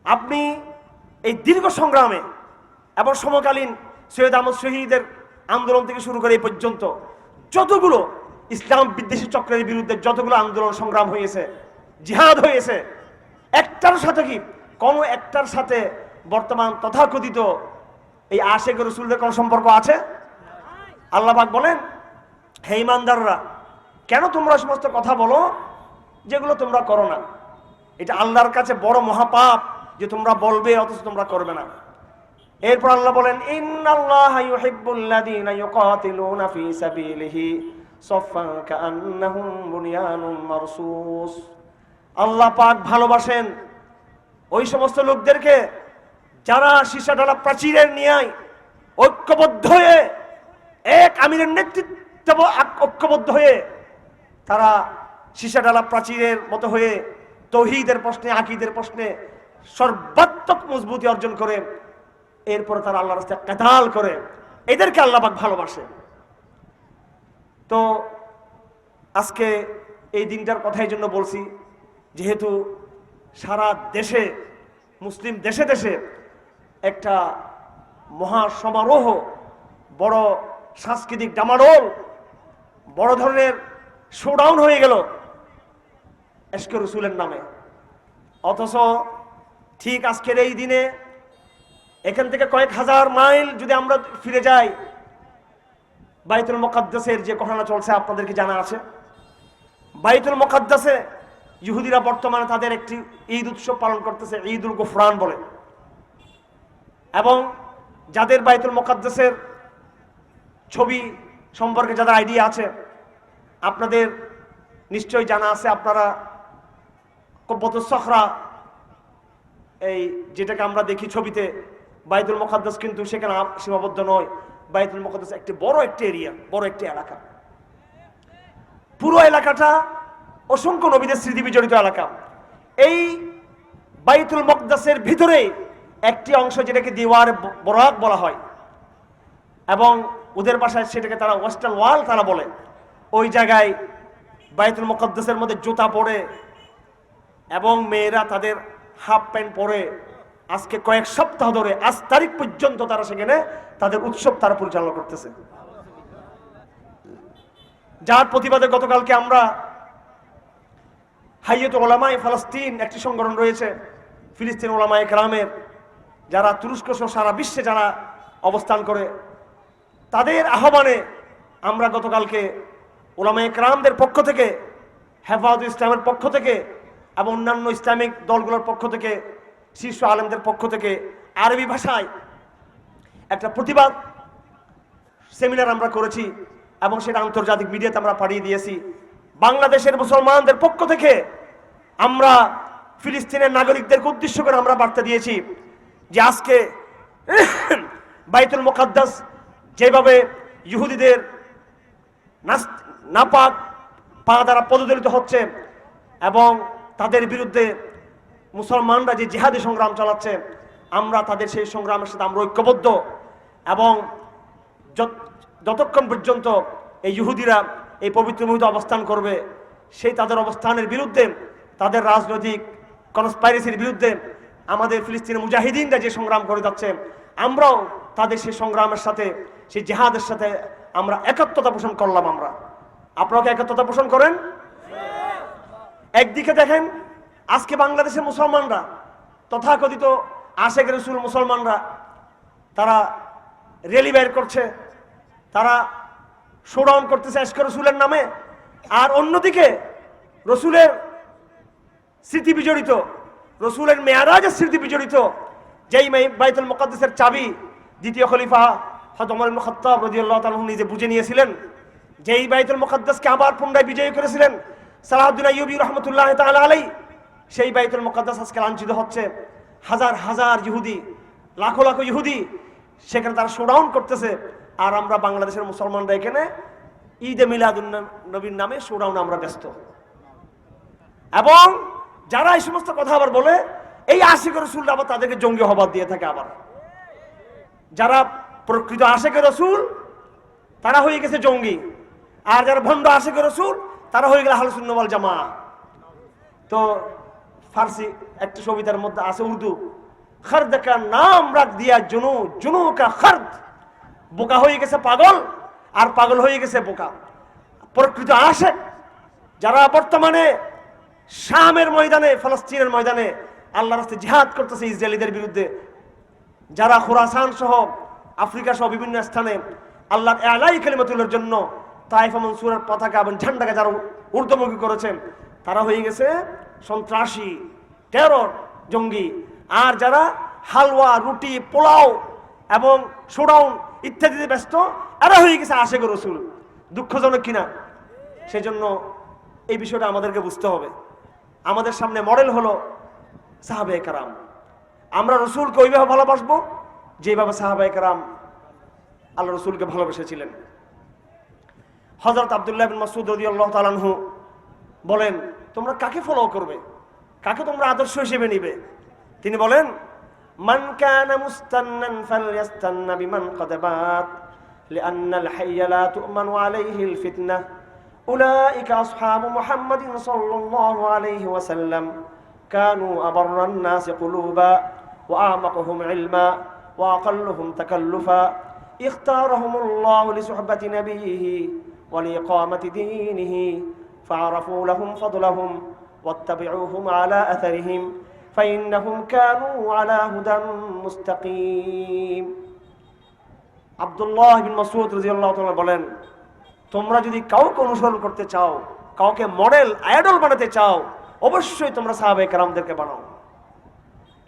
আপনি এই দীর্ঘ সংগ্রামে এবং সমকালীন সৈয়দ আহমদ শহীদের আন্দোলন থেকে শুরু করে এই পর্যন্ত যতগুলো ইসলাম বিদ্বেষী চক্রের বিরুদ্ধে যতগুলো আন্দোলন সংগ্রাম হয়েছে, জিহাদ হয়েছে, একটার সাথে কি কোনো একটার সাথে বর্তমান তথাকথিত এই আশিক রাসূলদের কোনো সম্পর্ক আছে? আল্লাহ পাক বলেন, হে ঈমানদাররা, কেন তোমরা সমস্ত কথা বলো যেগুলো তোমরা করো না? এটা আল্লাহর কাছে বড় মহাপাপ যে তোমরা বলবে অথচ তোমরা করবে না। এরপর আল্লাহ বলেন ইন্নাল্লাহা ইউহিব্বুল্লাযীনা ইউকাতিলুনা ফী সাবিলিহি সাফফান কাআন্নাহুম বুনিয়ানুম মারসুস। আল্লাহ পাক ভালোবাসেন ওই সমস্ত লোকদেরকে যারা সীসা ঢালা প্রাচীরের ন্যায় ঐক্যবদ্ধ হয়ে এক আমিরের নেতৃত্বে ঐক্যবদ্ধ হয়ে তারা সীসা ঢালা প্রাচীরের মতো হয়ে তৌহিদের প্রশ্নে আকীদের প্রশ্নে সর্বাত্মক মজবুতি অর্জন করে এরপর তারা আল্লাহর রাস্তায় কিতাল করে, এদেরকে আল্লাহ পাক ভালোবাসে। তো আজকে এই দিনটার কথাই জন্য বলছি, যেহেতু সারা দেশে মুসলিম দেশে দেশে একটা মহা সমারোহ, বড় সাংস্কৃতিক ডামাডোল, বড় ধরনের শোডাউন হয়ে গেল ইশকে রাসূলের নামে। অথচ ঠিক আজকের এই দিনে এখান থেকে কয়েক হাজার মাইল যদি আমরা ফিরে যাই, বাইতুল মুকাদ্দাসের যে ঘটনা চলছে আপনাদেরকে জানা আছে। বাইতুল মুকাদ্দাসে ইহুদিরা বর্তমানে তাদের একটি ঈদ উৎসব পালন করতেছে, ঈদুল গুফরান বলে। এবং যাদের বাইতুল মুকাদ্দাসের ছবি সম্পর্কে যাদের আইডিয়া আছে, আপনাদের নিশ্চয়ই জানা আছে, আপনারা কুব্বতুস সখরা এই যেটাকে আমরা দেখি ছবিতে, বাইতুল মুকাদ্দাস কিন্তু সেখানে সীমাবদ্ধ নয়। বাইতুল মুকাদ্দাস একটি বড় একটি এরিয়া, বড় একটি এলাকা। পুরো এলাকাটা অসংখ্য নবীদের স্মৃতি বিজড়িত এলাকা। এই বাইতুল মুকাদ্দাসের ভিতরে একটি অংশ যেটাকে দিওয়ার বরাক বলা হয়, এবং ওদের ভাষায় সেটাকে তারা ওয়েস্টার্ন ওয়াল তারা বলে। ওই জায়গায় বাইতুল মুকাদ্দাসের মধ্যে জুতা পরে এবং মেয়েরা তাদের হাফ প্যান্ট পরে আজকে কয়েক সপ্তাহ ধরে আজ তারিখ পর্যন্ত তারা সেখানে তাদের উৎসব তারা পরিচালনা করতেছে। যার প্রতিবাদে গতকালকে আমরা হাইয়াতুল উলামায়ে ফালাস্তিন একটি সংগঠন রয়েছে, ফিলিস্তিন উলামায়ে কেরামের, যারা তুরস্ক সহ সারা বিশ্বে যারা অবস্থান করে, তাদের আহ্বানে আমরা গতকালকে উলামায়ে কেরামদের পক্ষ থেকে, হেফাজত ইসলামের পক্ষ থেকে এবং অন্যান্য ইসলামিক দলগুলোর পক্ষ থেকে, শীর্ষ আলেমদের পক্ষ থেকে আরবি ভাষায় একটা প্রতিবাদ সেমিনার আমরা করেছি এবং সেটা আন্তর্জাতিক মিডিয়াতে আমরা পাঠিয়ে দিয়েছি। বাংলাদেশের মুসলমানদের পক্ষ থেকে আমরা ফিলিস্তিনের নাগরিকদেরকে উদ্দেশ্য করে আমরা বার্তা দিয়েছি যে আজকে বাইতুল মুকাদ্দাস যেভাবে ইহুদিদের নাপাক পা দ্বারা পদদলিত হচ্ছে এবং তাদের বিরুদ্ধে মুসলমানরা যে জিহাদি সংগ্রাম চালাচ্ছে, আমরা তাদের সেই সংগ্রামের সাথে আমরা ঐক্যবদ্ধ। এবং যতক্ষণ পর্যন্ত এই ইহুদিরা এই পবিত্র ভূমিতে অবস্থান করবে, সেই তাদের অবস্থানের বিরুদ্ধে, তাদের রাজনৈতিক কনস্পাইরেসির বিরুদ্ধে আমাদের ফিলিস্তিনের মুজাহিদিনরা যে সংগ্রাম করে যাচ্ছে, আমরাও তাদের সেই সংগ্রামের সাথে, সেই জিহাদের সাথে আমরা একাত্মতা পোষণ করলাম। আপনারা কি একাত্মতা পোষণ করেন? একদিকে দেখেন আজকে বাংলাদেশের মুসলমানরা, তথাকথিত আশেক রসুল মুসলমানরা, তারা র্যালি বের করছে, তারা শোডাউন করতেছে ইশকে রসুলের নামে। আর অন্যদিকে রসুলের স্মৃতি বিজড়িত, রসুলের মেয়ারাজের স্মৃতি বিজড়িত যেই বাইতুল মুকাদ্দাসের চাবি দ্বিতীয় খলিফা হযরত ওমর ইবনে খাত্তাব রাদিয়াল্লাহু তাআলা নিজে বুঝে নিয়েছিলেন, যেই বাইতুল মুকাদ্দাসকে আবার পুনরায় বিজয়ী করেছিলেন সালাহউদ্দিন আইয়ুবী রাহমাতুল্লাহি তাআলা আলাইহি, সেই বাইতুল মুকাদ্দাস আজকে লাঞ্ছিত হচ্ছে। হাজার হাজার ইহুদি, লাখো লাখো ইহুদি সেখানে তারা শোডাউন করতেছে, আর আমরা বাংলাদেশের মুসলমানরা এখানে ঈদে মিলাদুন নবীর নামে শোডাউন আমরা ব্যস্ত। এবং যারা এই সমস্ত কথা আবার বলে, এই আশিক রাসূল আবার তাদেরকে জঙ্গি হবাদ দিয়ে থাকে। আবার যারা প্রকৃত আশিক রাসূল তারা হয়ে গেছে জঙ্গি, আর যারা ভণ্ড আশিক রাসূল তারা হয়ে গেল আহলে সুন্নাহ ওয়াল জামাআহ। তো ফার্সি একটা কবিতার মধ্যে আছে, উর্দু, খর্দ কা নাম রাখ দিয়া জুনু, জুনু কা খর্দ, বোকা হয়ে গেছে পাগল, আর পাগল হয়ে গেছে বোকা। প্রকৃত আশিক যারা বর্তমানে শামের ময়দানে, ফলস্তিনের ময়দানে আল্লাহর রাস্তায় জিহাদ করতেছে ইসরায়েলিদের বিরুদ্ধে, যারা খুরাসান সহ আফ্রিকা সহ বিভিন্ন স্থানে আল্লাহর আলাই কালিমাতুল্লাহর জন্য তায়েফ ও মনসুরের পতাকা এবং ঝান্ডাকে যারা ঊর্ধ্বমুখী করেছেন, তারা হয়ে গেছে সন্ত্রাসী, টেরর, জঙ্গি। আর যারা হালুয়া, রুটি, পোলাও এবং শোডাউন ইত্যাদিতে ব্যস্ত, এরা হয়ে গেছে আশিক রাসূল। দুঃখজনক কিনা? সেজন্য এই বিষয়টা আমাদেরকে বুঝতে হবে। আমাদের সামনে মডেল হলো সাহাবায়ে কেরাম। আমরা রসুলকে ওইভাবে ভালোবাসবো যেভাবে সাহাবায়ে কেরাম আল্লাহ রসুলকে ভালোবেসেছিলেন। হযরত আব্দুল্লাহ বিন মাসউদ রাদিয়াল্লাহু তাআলা আনহু বলেন, তোমরা কাকে ফলো করবে, কাকে তোমরা আদর্শ হিসেবে নিবে? তিনি বলেন, মান কানা মুস্তান্নান ফালইস্তান্না বিমান ক্বাদ বাত লিআন্নাল হাইয়া লা তু'মানু আলাইহিল ফিতনাহ উলাইকা আসহাবু মুহাম্মাদিন সাল্লাল্লাহু আলাইহি ওয়াসাল্লাম কানু আবাররান নাসি কুলুবা ওয়া আমাকুহুম ইলমা ওয়া আকাল্লুহুম তাকাল্লুফা ইখতারাহুমুল্লাহু লিসুহবাতি নাবিয়িহি ওয়া লিইকামাতি দীনিহি ফাআরাফু লাহুম ফাদলাহুম ওয়াত্তাবিউহুম আলা আথারিহিম ফাইন্নাহুম কানু আলা হুদান মুস্তাকিম। আব্দুল্লাহ বিন মাসউদ রাদিয়াল্লাহু তাআলা বলেন, তোমরা যদি কাউকে অনুসরণ করতে চাও, কাউকে মডেল আইডল বানাতে চাও, অবশ্যই তোমরা সাহাবায়ে কেরামদেরকে বানাও।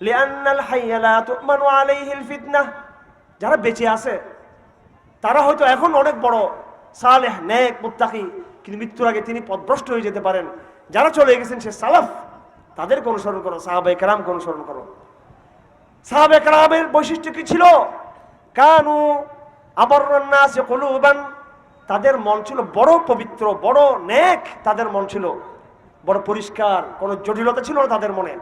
লিআন্নাল হাইয়া লা তু'মানু আলাইহিল ফিতনাহ, যারা বেঁচে আছে তারা হয়তো এখন অনেক বড় সালেহ, নেক, মুত্তাকি, কিন্তু মৃত্যুর আগে তিনি পথভ্রষ্ট হয়ে যেতে পারেন। যারা চলে গেছেন সে সালাফ, তাদেরকে অনুসরণ করো, সাহাবায়ে কেরামকে অনুসরণ করো। সাহাবায়ে কেরামের বৈশিষ্ট্য কি ছিল? কানু আবাররান নাসি কুলুবান, তাদের মন ছিল বড় পবিত্র, বড় নেক, তাদের মন ছিল বড় পরিষ্কার, কোনো জটিলতা ছিল না তাদের মনে।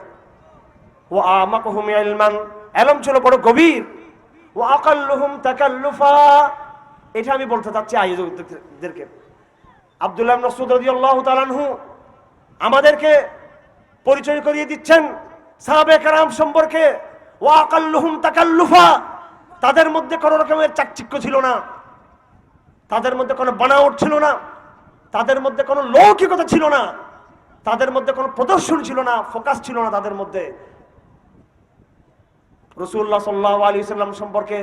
ওয়া আমাকুহুম ইলমান, ইলম ছিল বড় গভীর। ওয়া আকাল্লুহুম তাকাল্লুফা, এটা আমি বলতে চাচ্ছি আয়োজকদেরকে। আব্দুল্লাহ ইবনে মাসউদ রাদিয়াল্লাহু তাআলা আনহু আমাদেরকে পরিচয় করিয়ে দিচ্ছেন সাহাবায়ে কেরাম সম্পর্কে। ওয়া আকাল্লুহুম তাকাল্লুফা, তাদের মধ্যে কোনো রকমের চাকচিক্য ছিল না, তাদের মধ্যে কোনো বানাওয়াট ছিল না, তাদের মধ্যে কোনো লৌকিকতা ছিল না, তাদের মধ্যে কোনো প্রদর্শন ছিল না, ফোকাস ছিল না তাদের মধ্যে। রাসূলুল্লাহ সাল্লাল্লাহু আলাইহি ওয়াসাল্লাম সম্পর্কে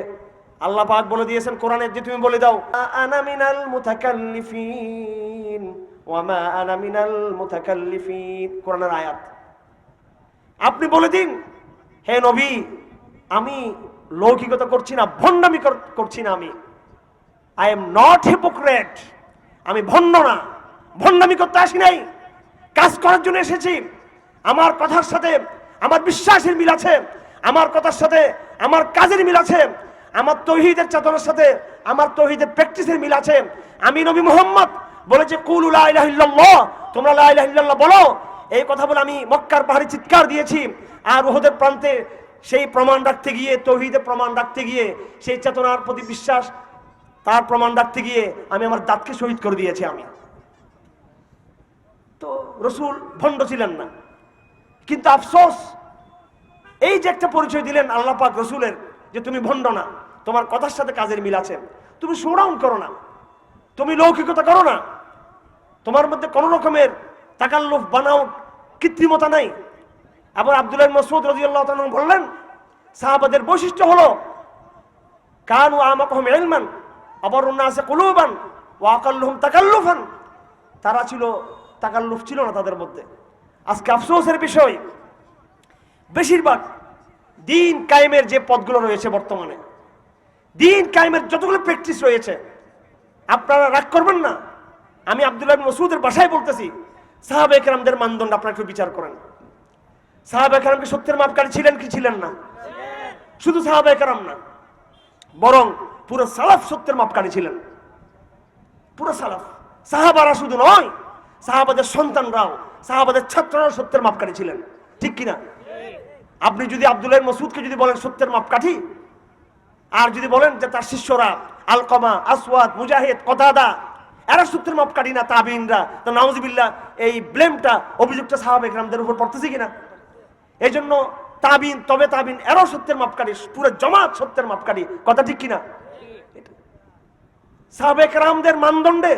আল্লাহ পাক বলে দিয়েছেন কোরআনে, যে তুমি বলে দাও, আনা মিনাল মুতাকাল্লিফিন ওয়া মা আনা মিনাল মুতাকাল্লিফিন, কোরআনের আয়াত। আপনি বলে দিন, হে নবী, আমি লৌকিকতা করছি না, ভণ্ডামি করছি না, আমি আই এম নট হিপোক্রেট, আমি ভণ্ড না, ভণ্ডামি করতে আসি নাই, কাজ করার জন্য এসেছি। আমার কথার সাথে আমার বিশ্বাসের মিল আছে, আমার কথার সাথে আমার কাজের মিল আছে, আমার তৌহিদের চেতনার সাথে আমার তৌহিদের প্র্যাকটিসের মিল আছে। আমি নবী মুহাম্মদ বলেছে, কুলু লা ইলাহা ইল্লাল্লাহ, তোমরা লা ইলাহা ইল্লাল্লাহ বলো। এই কথা বলে আমি মক্কার পাহাড়ে চিৎকার দিয়েছি, আর উহুদের প্রান্তে সেই প্রমাণ রাখতে গিয়ে, তৌহিদের প্রমাণ রাখতে গিয়ে, সেই চেতনার প্রতি বিশ্বাস তার প্রমাণ রাখতে গিয়ে আমি আমার দাঁতকে শহীদ করে দিয়েছি। আমি তো রসুল ভণ্ড ছিলেন না, কিন্তু আফসোস এই যে একটা পরিচয় দিলেন আল্লাহ পাক রসুলের, যে তুমি ভণ্ড না, তোমার কথার সাথে কাজের মিল আছে, তুমি শোডাউন করো না, তুমি লৌকিকতা করো না, তোমার মধ্যে কোনো রকমের তাকাল্লুফ, বানাওয়াট, কৃত্রিমতা নাই। আবার আব্দুল্লাহ ইবনে মাসউদ রাদিয়াল্লাহু তাআলা বললেন, সাহাবাদের বৈশিষ্ট্য হলো কানু আমাকুহুম ইলমান আবাররান নাসি কুলুবান ওয়া আকাল্লুহুম তাকাল্লুফান, তারা ছিল, তাকাল্লুফ ছিল না তাদের মধ্যে। আজকে আফসোসের বিষয়, বেশিরভাগ দিন কায়েমের যে পথগুলো রয়েছে বর্তমানে, দিন কায়েমের যতগুলো প্র্যাকটিস রয়েছে, আপনারা রাগ করবেন না, আমি আব্দুল্লাহ ইবনে মাসউদের ভাষায় বলতেছি, সাহাবায়ে কেরামদের মানদণ্ড আপনারা একটু বিচার করেন। সাহাবায়ে কেরাম কি সত্যের মাপকাঠি ছিলেন কি ছিলেন না? শুধু সাহাবায়ে কেরাম না, বরং পুরো সালাফ সত্যের মাপকাঠি ছিলেন। পুরো সালাফ, সাহাবারা শুধু নয়, সাহাবাদের সন্তানরাও, সাহাবাদের ছাত্ররাও সত্যের মাপকাঠি ছিলেন, ঠিক কিনা? আপনি যদি আব্দুল্লাহ ইবনে মাসউদকে যদি বলেন সত্যের মাপকাঠি, আর যদি বলেন যে তার শিষ্যরা আলকামা, আসওয়াদ, মুজাহিদ, কতাদা, এরা সত্যের মাপকাঠি না, তাবিঈনরা, তো নাউযুবিল্লাহ এই ব্লেমটা, অভিযোগটা সাহাবায়ে কেরামদের উপর পড়তেছে কিনা? এই জন্য তাবিঈন, তবে তাবিঈন এরাও সত্যের মাপকাঠি, পুরো জামাত সত্যের মাপকাঠি, কথা ঠিক কিনা? সাহাবায়ে কেরামদের মানদণ্ডে,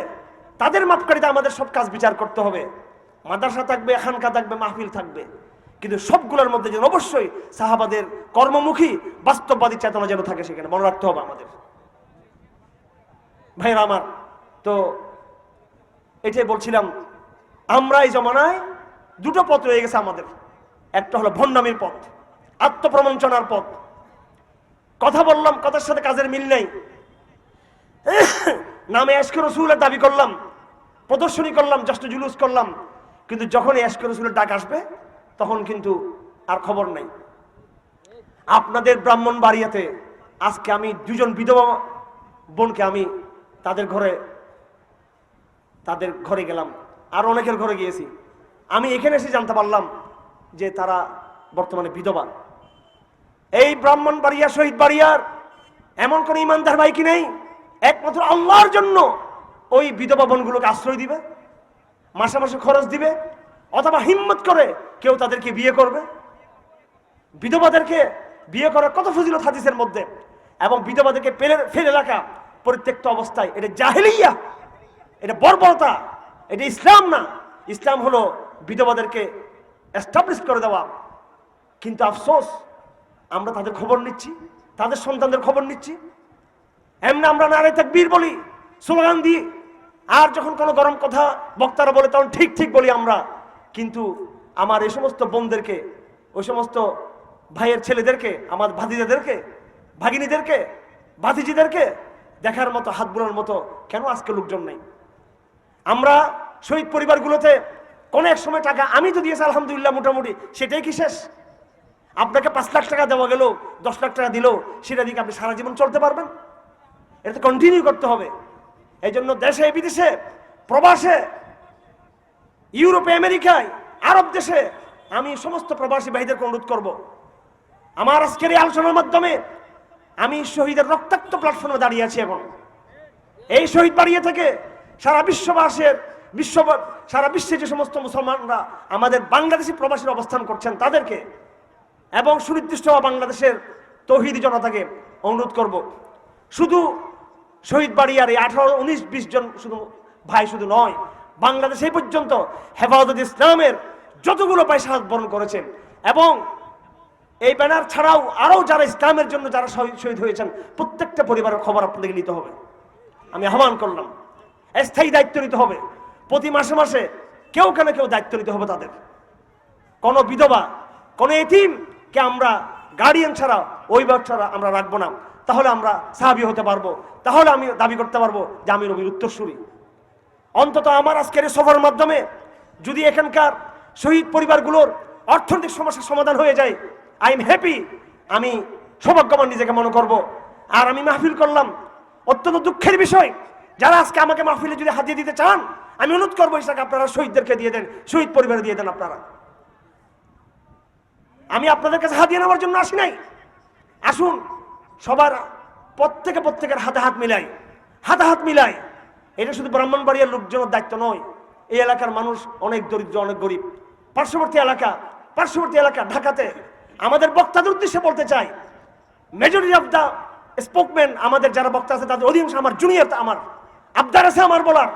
তাদের মাপকাঠিতে আমাদের সব কাজ বিচার করতে হবে। মাদ্রাসা থাকবে, খানকা থাকবে, মাহফিল থাকবে, কিন্তু সবগুলোর মধ্যে যেন অবশ্যই সাহাবাদের কর্মমুখী বাস্তববাদী চেতনা যেন থাকে, সেখানে মনে রাখতে হবে আমাদের। ভাইরা আমার, তো এটাই বলছিলাম, আমরা এই জমানায় দুটো পথ রয়ে গেছে আমাদের। একটা হলো ভণ্ডামির পথ, আত্মপ্রবঞ্চনার পথ। কথা বললাম, কথার সাথে কাজের মিল নেই। নামে এশকে রসুলের দাবি করলাম, প্রদর্শনী করলাম, জাস্ট জুলুস করলাম, কিন্তু যখন এশকে রসুলের ডাক আসবে তখন কিন্তু আর খবর নাই। আপনাদের ব্রাহ্মণবাড়িয়াতে আজকে আমি দুজন বিধবা বোনকে আমি তাদের ঘরে গেলাম, আর অনেকের ঘরে গিয়েছি। আমি এখানে এসে জানতে পারলাম যে তারা বর্তমানে বিধবা। এই ব্রাহ্মণবাড়িয়া শহীদ বাড়িয়ার এমন কোন ইমানদার ভাই কি নেই একমাত্র আল্লাহর জন্য ওই বিধবা বোনগুলোকে আশ্রয় দিবে, মাসে মাসে খরচ দিবে, অথবা হিম্মত করে কেউ তাদেরকে বিয়ে করবে? বিধবাদেরকে বিয়ে করার কত ফজিলত হাদিসের মধ্যে, এবং বিধবাদেরকে ফেলে রাখা পরিত্যক্ত অবস্থায়, এটা জাহেলিয়া, এটা বর্বরতা, এটা ইসলাম না। ইসলাম হলো বিধবাদেরকে এস্টাবলিশ করে দেওয়া। কিন্তু আফসোস, আমরা তাদের খবর নিচ্ছি, তাদের সন্তানদের খবর নিচ্ছি, এমনি আমরা নারে তাকবীর বলি, স্লোগান দিই, আর যখন কোনো গরম কথা বক্তারা বলে তখন ঠিক ঠিক বলি আমরা। কিন্তু আমার এই সমস্ত বোনদেরকে, ওই সমস্ত ভাইয়ের ছেলেদেরকে, আমার ভাতিজাদেরকে, ভাগিনীদেরকে, ভাতিজিদেরকে দেখার মতো, হাত বোলার মতো কেন আজকে লোকজন নেই? আমরা শহীদ পরিবারগুলোতে কোনো এক সময় টাকা আমি তো দিয়েছি আলহামদুলিল্লাহ মোটামুটি, সেটাই কি শেষ? আপনাকে 5 লাখ টাকা দেওয়া গেল, 10 লাখ টাকা দিল, সেটা দিকে আপনি সারা জীবন চলতে পারবেন? এটা তো কন্টিনিউ করতে হবে। এই জন্য দেশে বিদেশে, প্রবাসে, ইউরোপে, আমেরিকায়, আরব দেশে আমি সমস্ত প্রবাসী ভাইদেরকে অনুরোধ করব, আমার আজকের এই আলোচনার মাধ্যমে আমি শহীদের রক্তাক্ত প্ল্যাটফর্মে দাঁড়িয়ে আছি। এখন এই শহীদ বাড়িয়ে থেকে সারা সারা বিশ্বে যে সমস্ত মুসলমানরা আমাদের বাংলাদেশি প্রবাসীর অবস্থান করছেন তাদেরকে এবং সুনির্দিষ্ট বাংলাদেশের তৌহিদি জনতাকে অনুরোধ করব, শুধু শহীদ বাড়িয়ার এই 18, 19, 20 জন শুধু ভাই শুধু নয়, বাংলাদেশ এই পর্যন্ত হেফাজত ইসলামের যতগুলো ভাই শাহাদাত বরণ করেছেন, এবং এই ব্যানার ছাড়াও আরও যারা ইসলামের জন্য যারা শহীদ হয়েছেন, প্রত্যেকটা পরিবারের খবর আপনাদেরকে নিতে হবে। আমি আহ্বান করলাম, স্থায়ী দায়িত্ব নিতে হবে। প্রতি মাসে মাসে কেউ দায়িত্ব নিতে হবে তাদের। কোনো বিধবা, কোনো এতিমকে আমরা গার্ডিয়ান ছাড়া, অভিভাবক ছাড়া আমরা রাখবো না। তাহলে আমরা সাহাবী হতে পারবো, তাহলে আমি দাবি করতে পারবো যে আমি নবীর উত্তরসূরি। অন্তত আমার আজকের এই সফরের মাধ্যমে যদি এখানকার শহীদ পরিবারগুলোর অর্থনৈতিক সমস্যার সমাধান হয়ে যায়, আই এম হ্যাপি, আমি সৌভাগ্যবান নিজেকে মনে করব। আর আমি মাহফিল করলাম, অত্যন্ত দুঃখের বিষয়, যারা আজকে আমাকে মাহফিলে যদি হাতিয়ে দিতে চান, আমি অনুরোধ করবো ইসাকে আপনারা শহীদদেরকে দিয়ে দেন, শহীদ পরিবারে দিয়ে দেন আপনারা। আমি আপনাদের কাছে হাতিয়ে নেওয়ার জন্য আসি নাই। আসুন সবার প্রত্যেকের হাতে হাত মিলাই। এটা শুধু ব্রাহ্মণবাড়িয়ার লোকজনের দায়িত্ব নয়, এই এলাকার মানুষ অনেক দরিদ্র, অনেক গরিব। পার্শ্ববর্তী এলাকা ঢাকাতে আমাদের বক্তাদের উদ্দেশ্যে বলতে চাই, মেজরিটি অফ দ্য স্পোকম্যান, আমাদের যারা বক্তা আছে তাদের অধিকাংশ আমার জুনিয়র, আমার আবদার আছে আমার বলার।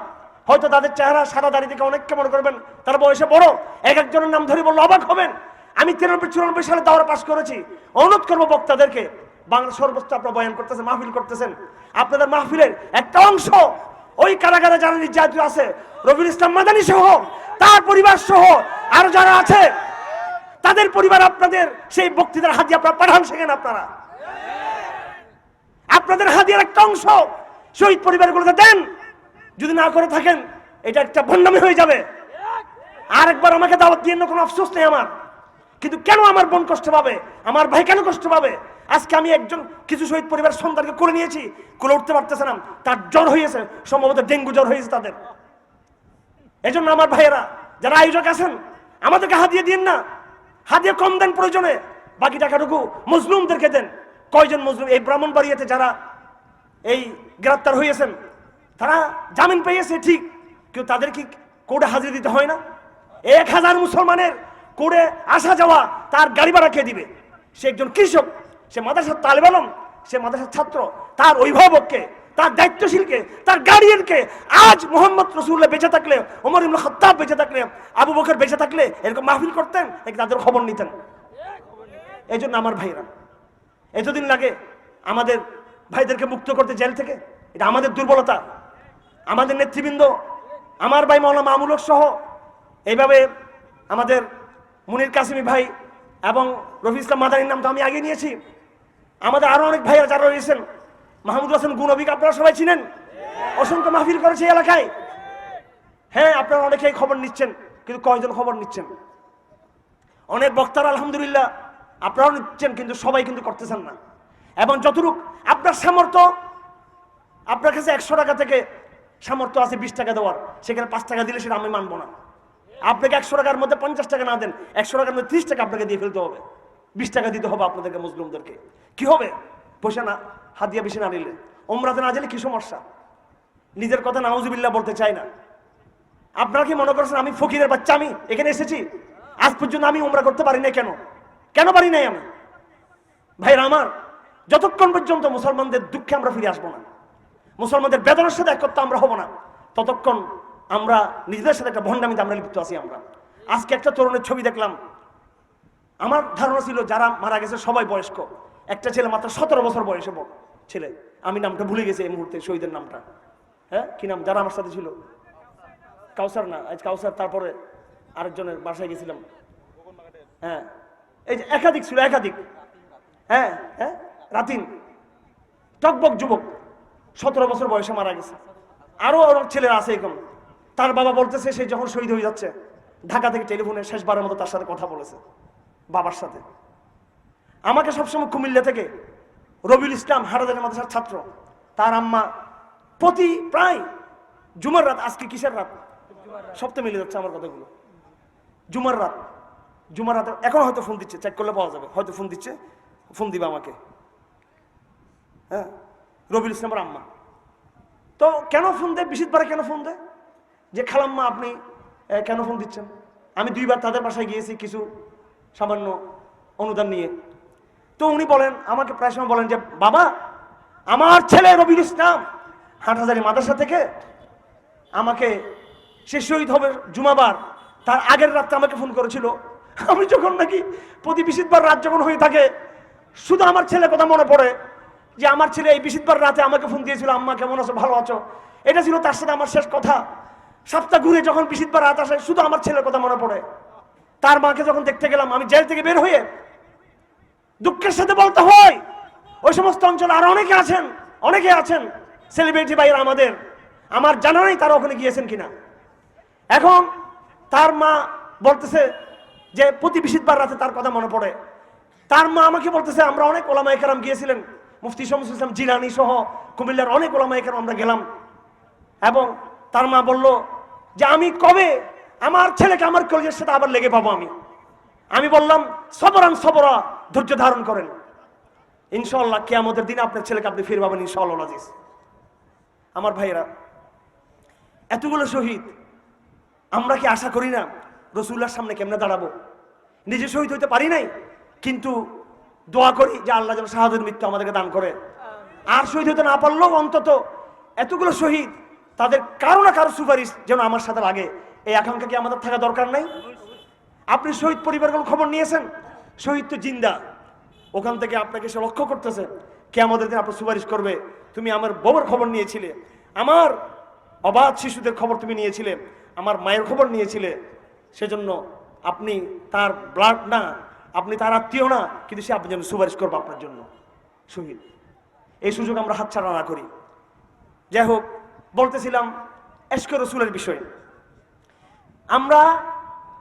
হয়তো তাদের চেহারা সাদা দাড়ি থেকে অনেককে মনে করবেন তারা বয়সে বড়, একজনের নাম ধরে বললে অবাক হবেন। আমি 93-94 সালে দাওরা পাশ করেছি। অনুরোধ করবো বক্তাদেরকে, বাংলা সর্বস্ত আপনারা বয়ান করতেছেন, মাহফিল করতেছেন, আপনাদের মাহফিলের একটা অংশ ওই কারাগারে যারা নির্যাতিত আছে, রবিউল ইসলাম মাদানী সহ, তার পরিবার সহ আরো যারা আছে, তাদের পরিবার আপনাদের সেই বক্তৃতার হাদিয়া আপনারা পাঠান, সেখানে আপনাদের হাদিয়ার একটা অংশ শহীদ পরিবারগুলোকে দেন। যদি না করে থাকেন, এটা একটা ভণ্ডামি হয়ে যাবে। আরেকবার আমাকে দাওয়াত দিয়ে কোনো আফসোস নেই আমার, কিন্তু কেন আমার বোন কষ্ট পাবে, আমার ভাই কেন কষ্ট পাবে? আজকে আমি কিছু শহীদ পরিবারের সন্তানকে কোলে নিয়েছি, কোলে উঠতে পারতেছে না, তার জ্বর হয়েছে, সম্ভবত ডেঙ্গু জ্বর হয়েছে তাদের। এজন্য আমার ভাইয়েরা যারা আয়োজক আছেন, আমাদেরকে হাদিয়া দিন না, হাদিয়া কম দেন প্রয়োজনে, বাকি টাকাটুকু মজলুমদেরকে দেন। কয়জন মজলুম এই ব্রাহ্মণবাড়িয়াতে যারা এই গ্রেপ্তার হয়েছেন, তারা জামিন পেয়েছে ঠিক, কিন্তু তাদের কি কোর্টে হাজিরা দিতে হয় না? 1000 মুসলমানের কোর্টে আসা যাওয়া, তার গাড়ি ভাড়া কে দিবে? সে একজন কৃষক, সে মাদ্রাসার তালেব ইলম, সে মাদ্রাসার ছাত্র, তার অভিভাবককে, তার দায়িত্বশীলকে, তার গার্ডিয়ানকে আজ মোহাম্মদ রাসূলুল্লাহ বেঁচে থাকলে, ওমর ইবনে খাত্তাব বেঁচে থাকলে, আবু বকর বেঁচে থাকলে এরকম মাহফিল করতেন, তাদের খবর নিতেন। এই জন্য আমার ভাইরা, এতদিন লাগে আমাদের ভাইদেরকে মুক্ত করতে জেল থেকে, এটা আমাদের দুর্বলতা। আমাদের নেতৃবৃন্দ, আমার ভাই মাওলানা মামুল হক সহ, এইভাবে আমাদের মুনির কাসিমি ভাই, এবং রফি ইসলাম মাদানির নাম তো আমি আগে নিয়েছি। আমাদের আরো অনেক ভাইরা যারা রয়েছেন, মাহমুদুল হাসান গুণবিক আপনারা সবাই চিনেন, অসংখ্য মাহফিল করেছে এই এলাকায়। হ্যাঁ, আপনারা অনেকেই খবর নিচ্ছেন, কিন্তু কয়জন খবর নিচ্ছেন? অনেক বক্তারা আলহামদুলিল্লাহ আপনারাও নিচ্ছেন, কিন্তু সবাই কিন্তু করতেছেন না। এবং যতটুক আপনার সামর্থ্য, আপনার কাছে 100 টাকা থেকে সামর্থ্য আছে 20 টাকা দেওয়ার, সেখানে 5 টাকা দিলে সেটা আমি মানবো না। আপনাকে 100 টাকার মধ্যে 50 টাকা না দেন, 100 টাকার মধ্যে 30 টাকা আপনাকে দিয়ে ফেলতে হবে, 20 টাকা দিতে হবে আপনাদেরকে, মুসলিমদেরকে। কি হবে? পয়সা না, হাদিয়া বেশি না নিলে, ওমরাতে না গেলে কি সমস্যা? নিজের কথা নাউজুবিল্লাহ বলতে চাই না। আপনারা কি মনে করছেন আমি ফকিরের বাচ্চা? আমি এখানে এসেছি, আজ পর্যন্ত আমি উমরা করতে পারি না। কেন পারি নাই আমি? ভাইরা আমার, যতক্ষণ পর্যন্ত মুসলমানদের দুঃখে আমরা ফিরে আসবো না, মুসলমানদের বেদনার সাথে এক করতে আমরা হবো না, ততক্ষণ আমরা নিজেদের সাথে একটা ভণ্ডামিতে আমরা লিপ্ত আছি। আমরা আজকে একটা তরুণের ছবি দেখলাম, আমার ধারণা ছিল যারা মারা গেছে সবাই বয়স্ক। একটা ছেলে মাত্র 17 বছর বয়সে ছেলে, আমি নামটা ভুলে গেছি এই মুহূর্তে, শহীদের নামটা। হ্যাঁ, কি নাম? যারা আমার সাথে ছিল, কাউসার না, আজ কাউসার, তারপরে আরেকজনের বাসায় গেছিলাম। হ্যাঁ, এই যে একাধিক ছিল, একাধিক। হ্যাঁ হ্যাঁ, রাতিন, টকবক যুবক, 17 বছর বয়সে মারা গেছে। আরো অনেক ছেলেরা আছে এরকম। তার বাবা বলতেছে সে যখন শহীদ হয়ে যাচ্ছে, ঢাকা থেকে টেলিফোনে শেষবারের মতো তার সাথে কথা বলেছে, বাবার সাথে। আমাকে সবসময় কুমিল্লা থেকে রবিউল ইসলাম হাটাজারি মাদ্রাসার ছাত্র, তার আম্মা প্রতি প্রায় জুমার রাত, আজকে কিসের রাত? সপ্তাহে মিলে যাচ্ছে আমার কথাগুলো। জুমার রাতে এখন হয়তো ফোন দিচ্ছে, চেক করলে পাওয়া যাবে, হয়তো ফোন দিচ্ছে, ফোন দিবে আমাকে। হ্যাঁ, রবিউল ইসলামের আম্মা। তো কেন ফোন দেয়? বিশিতবারে কেন ফোন দেয়? যে খালাম্মা আপনি কেন ফোন দিচ্ছেন? আমি 2 বার তাদের বাসায় গিয়েছি কিছু সামান্য অনুদান নিয়ে। তো উনি বলেন, আমাকে প্রায় সময় বলেন যে বাবা, আমার ছেলে রবিউল ইসলাম হাটহাজারী মাদ্রাসা থেকে আমাকে, সে শহীদ হবে জুমাবার, তার আগের রাতে আমাকে ফোন করেছিল। আমি যখন নাকি প্রতি বিশিতবার রাত যখন হয়ে থাকে, শুধু আমার ছেলের কথা মনে পড়ে যে আমার ছেলে এই বিশিতবার রাতে আমাকে ফোন দিয়েছিল, আম্মা কেমন আছো, ভালো আছো। এটা ছিল তার সাথে আমার শেষ কথা। সপ্তাহ ঘুরে যখন বিশিতবার রাত আসে, শুধু আমার ছেলের কথা মনে পড়ে। তার মাকে যখন দেখতে গেলাম, আমি জেল থেকে বের হয়ে দুঃখের সাথে বলতে হয়, ওই সমস্ত অঞ্চলে আরো অনেকে আছেন সেলিব্রিটি ভাইরা আমাদের, আমার জানা নেই তারা ওখানে গিয়েছেন কিনা। এখন তার মা বলতেছে যে প্রতি বিশিতবার রাতে তার কথা মনে পড়ে। তার মা আমাকে বলতেছে আমরা অনেক ওলামায়ে কেরাম গিয়েছিলেন, মুফতি শামসুল ইসলাম জিলানী সহ কুমিল্লার অনেক ওলামায়ে কেরাম আমরা গেলাম। এবং তার মা বলল যে আমি কবে আমার ছেলেকে আমার কলেজের সাথে আবার লেগে পাবো। আমি বললাম সবরা, ধৈর্য ধারণ করেন, ইনশাআল্লাহ কিয়ামতের দিন আপনার ছেলেকে আপনি ফিরে পাবেন ইনশাআল্লাহ আজিজ। আমার ভাইয়েরা, এতগুলো শহীদ, আমরা কি আশা করি না রাসূলুল্লাহর সামনে কেমনে দাঁড়াবো? নিজে শহীদ হইতে পারি নাই, কিন্তু দোয়া করি যে আল্লাহ যেন শাহাদাতের মৃত্যু আমাদেরকে দান করে। আর শহীদ হতে না পারলেও অন্তত এতগুলো শহীদ, তাদের কারো না কারো সুপারিশ যেন আমার সাথে লাগে, এই আকাঙ্ক্ষা কি আমাদের থাকা দরকার নাই? আপনি শহীদ পরিবারগুলো খবর নিয়েছেন, শহীদ তো জিন্দা, ওখান থেকে আপনাকে সে লক্ষ্য করতেছে, কে আমাদের দিন আপনার সুপারিশ করবে। তুমি আমার বউয়ের খবর নিয়েছিলে, আমার অবাধ শিশুদের খবর তুমি নিয়েছিলে, আমার মায়ের খবর নিয়েছিলে, সেজন্য আপনি তার ব্লাড না, আপনি তার আত্মীয় না, কিন্তু সে আপনার জন্য সুপারিশ করবে আপনার জন্য। শহীদ, এই সুযোগ আমরা হাতছাড়া না করি। যাই হোক, বলতেছিলাম এশকে রসুলের বিষয়। আমরা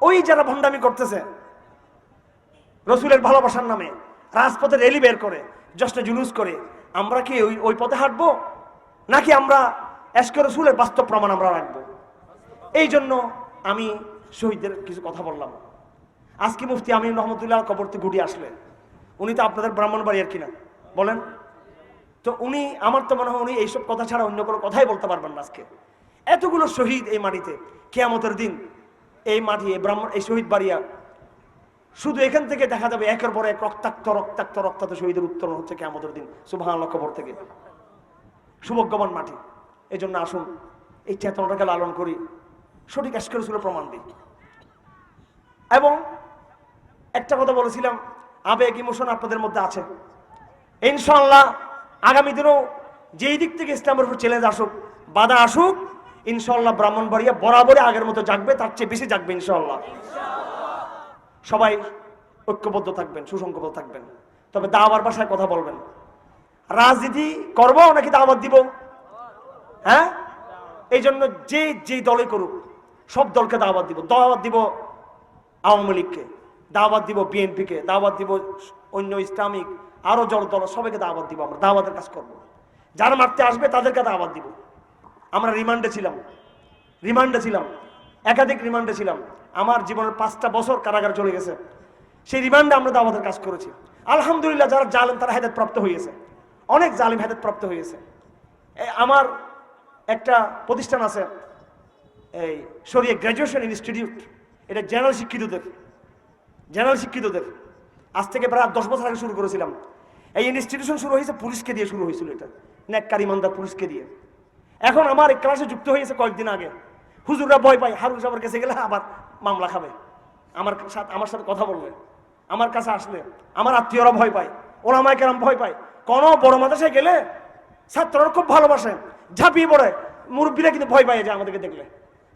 ওই যারা ভণ্ডামি করতেছে রসুলের ভালোবাসার নামে, রাজপথে র্যালি বের করে, জশ্নে জুলুস করে, আমরা কি ওই পথে হাঁটবো, নাকি আমরা এশকে রসুলের বাস্তব প্রমাণ আমরা রাখবো? এই জন্য আমি শহীদদের কিছু কথা বললাম। আজকে মুফতি আমিন রহমতুল্লাহ কবর থেকে ঘুরে আসলে, উনি তো আপনাদের ব্রাহ্মণবাড়িয়ার কিনা বলেন তো, উনি, আমার তো মনে হয় উনি এইসব কথা ছাড়া অন্য কোনো কথাই বলতে পারবেন না। আজকে এতগুলো শহীদ এই মাটিতে, কিয়ামতের দিন এই মাটি, এই শহীদ বাড়িয়া, শুধু এখান থেকে দেখা যাবে একের পর এক রক্তাক্ত শহীদের উত্তরণ হচ্ছে কিয়ামতের দিন সুবহানাল্লাহ কবর থেকে। সুভাগ্যবান মাটি। এই জন্য আসুন এই চেতনাটাকে লালন করি, সঠিক এশকে রাসূলের প্রমাণ দিই। এবং একটা কথা বলেছিলাম, আবেগ ইমোশন আপনাদের মধ্যে আছে, ইনশাআল্লাহ আগামী দিনেও যেই দিক থেকে ইসলামের উপর চ্যালেঞ্জ আসুক, বাধা আসুক, ইনশাআল্লাহ ব্রাহ্মণবাড়িয়া বরাবরই আগের মতো জাগবে, তার চেয়ে বেশি জাগবে ইনশাআল্লাহ। সবাই ঐক্যবদ্ধ থাকবেন, সুসংগত থাকবেন। তবে দাওয়ার ভাষায় কথা বলবেন। রাজনীতি করব নাকি দাওয়াত দিব? হ্যাঁ, এই জন্য যে দলে করুক সব দলকে দাওয়াত দিব। দাওয়াত দিব আওয়ামী লীগকে, দাওয়াত দিব বিএনপিকে, দাওয়াত দিব অন্য ইসলামিক আরো দল, সবাইকে দাওয়াত দিব। আমরা দাওয়াতের কাজ করব। যারা মারতে আসবে তাদেরকে দাওয়াত দিব। আমরা রিমান্ডে ছিলাম, একাধিক রিমান্ডে ছিলাম। আমার জীবনের 5টা বছর কারাগার চলে গেছে। সেই রিমান্ডে আমরা দাওয়াতের কাজ করেছি। আলহামদুলিল্লাহ, যারা জালেম তারা হেদায়েত প্রাপ্ত হয়েছে, অনেক জালিম হেদায়েত প্রাপ্ত হয়েছে। আমার একটা প্রতিষ্ঠান আছে, এই শরিয়া গ্র্যাজুয়েশন ইনস্টিটিউট, এটা জেনারেল শিক্ষিতদের। আজ থেকে প্রায় 10 বছর আগে শুরু করেছিলাম। এই ইনস্টিটিউশন শুরু হয়েছে পুলিশকে দিয়ে শুরু হয়েছিল। এটা নেককার ইমানদার পুলিশকে দিয়ে। এখন আমার এক ক্লাসে যুক্ত হয়েছে কয়েকদিন আগে। হুজুররা ভয় পায়, হারুন সাহেবের কাছে গেলে আবার মামলা খাবে। আমার সাথে কথা বলবে, আমার কাছে আসলে আমার আত্মীয়রা ভয় পায়, ওলামায়ে কেরাম ভয় পায়। কোন বড় মাদ্রাসায় গেলে ছাত্ররা খুব ভালোবাসে, ঝাঁপিয়ে পড়ে। মুরব্বীরা কিন্তু ভয় পায় যে আমাদেরকে দেখলে,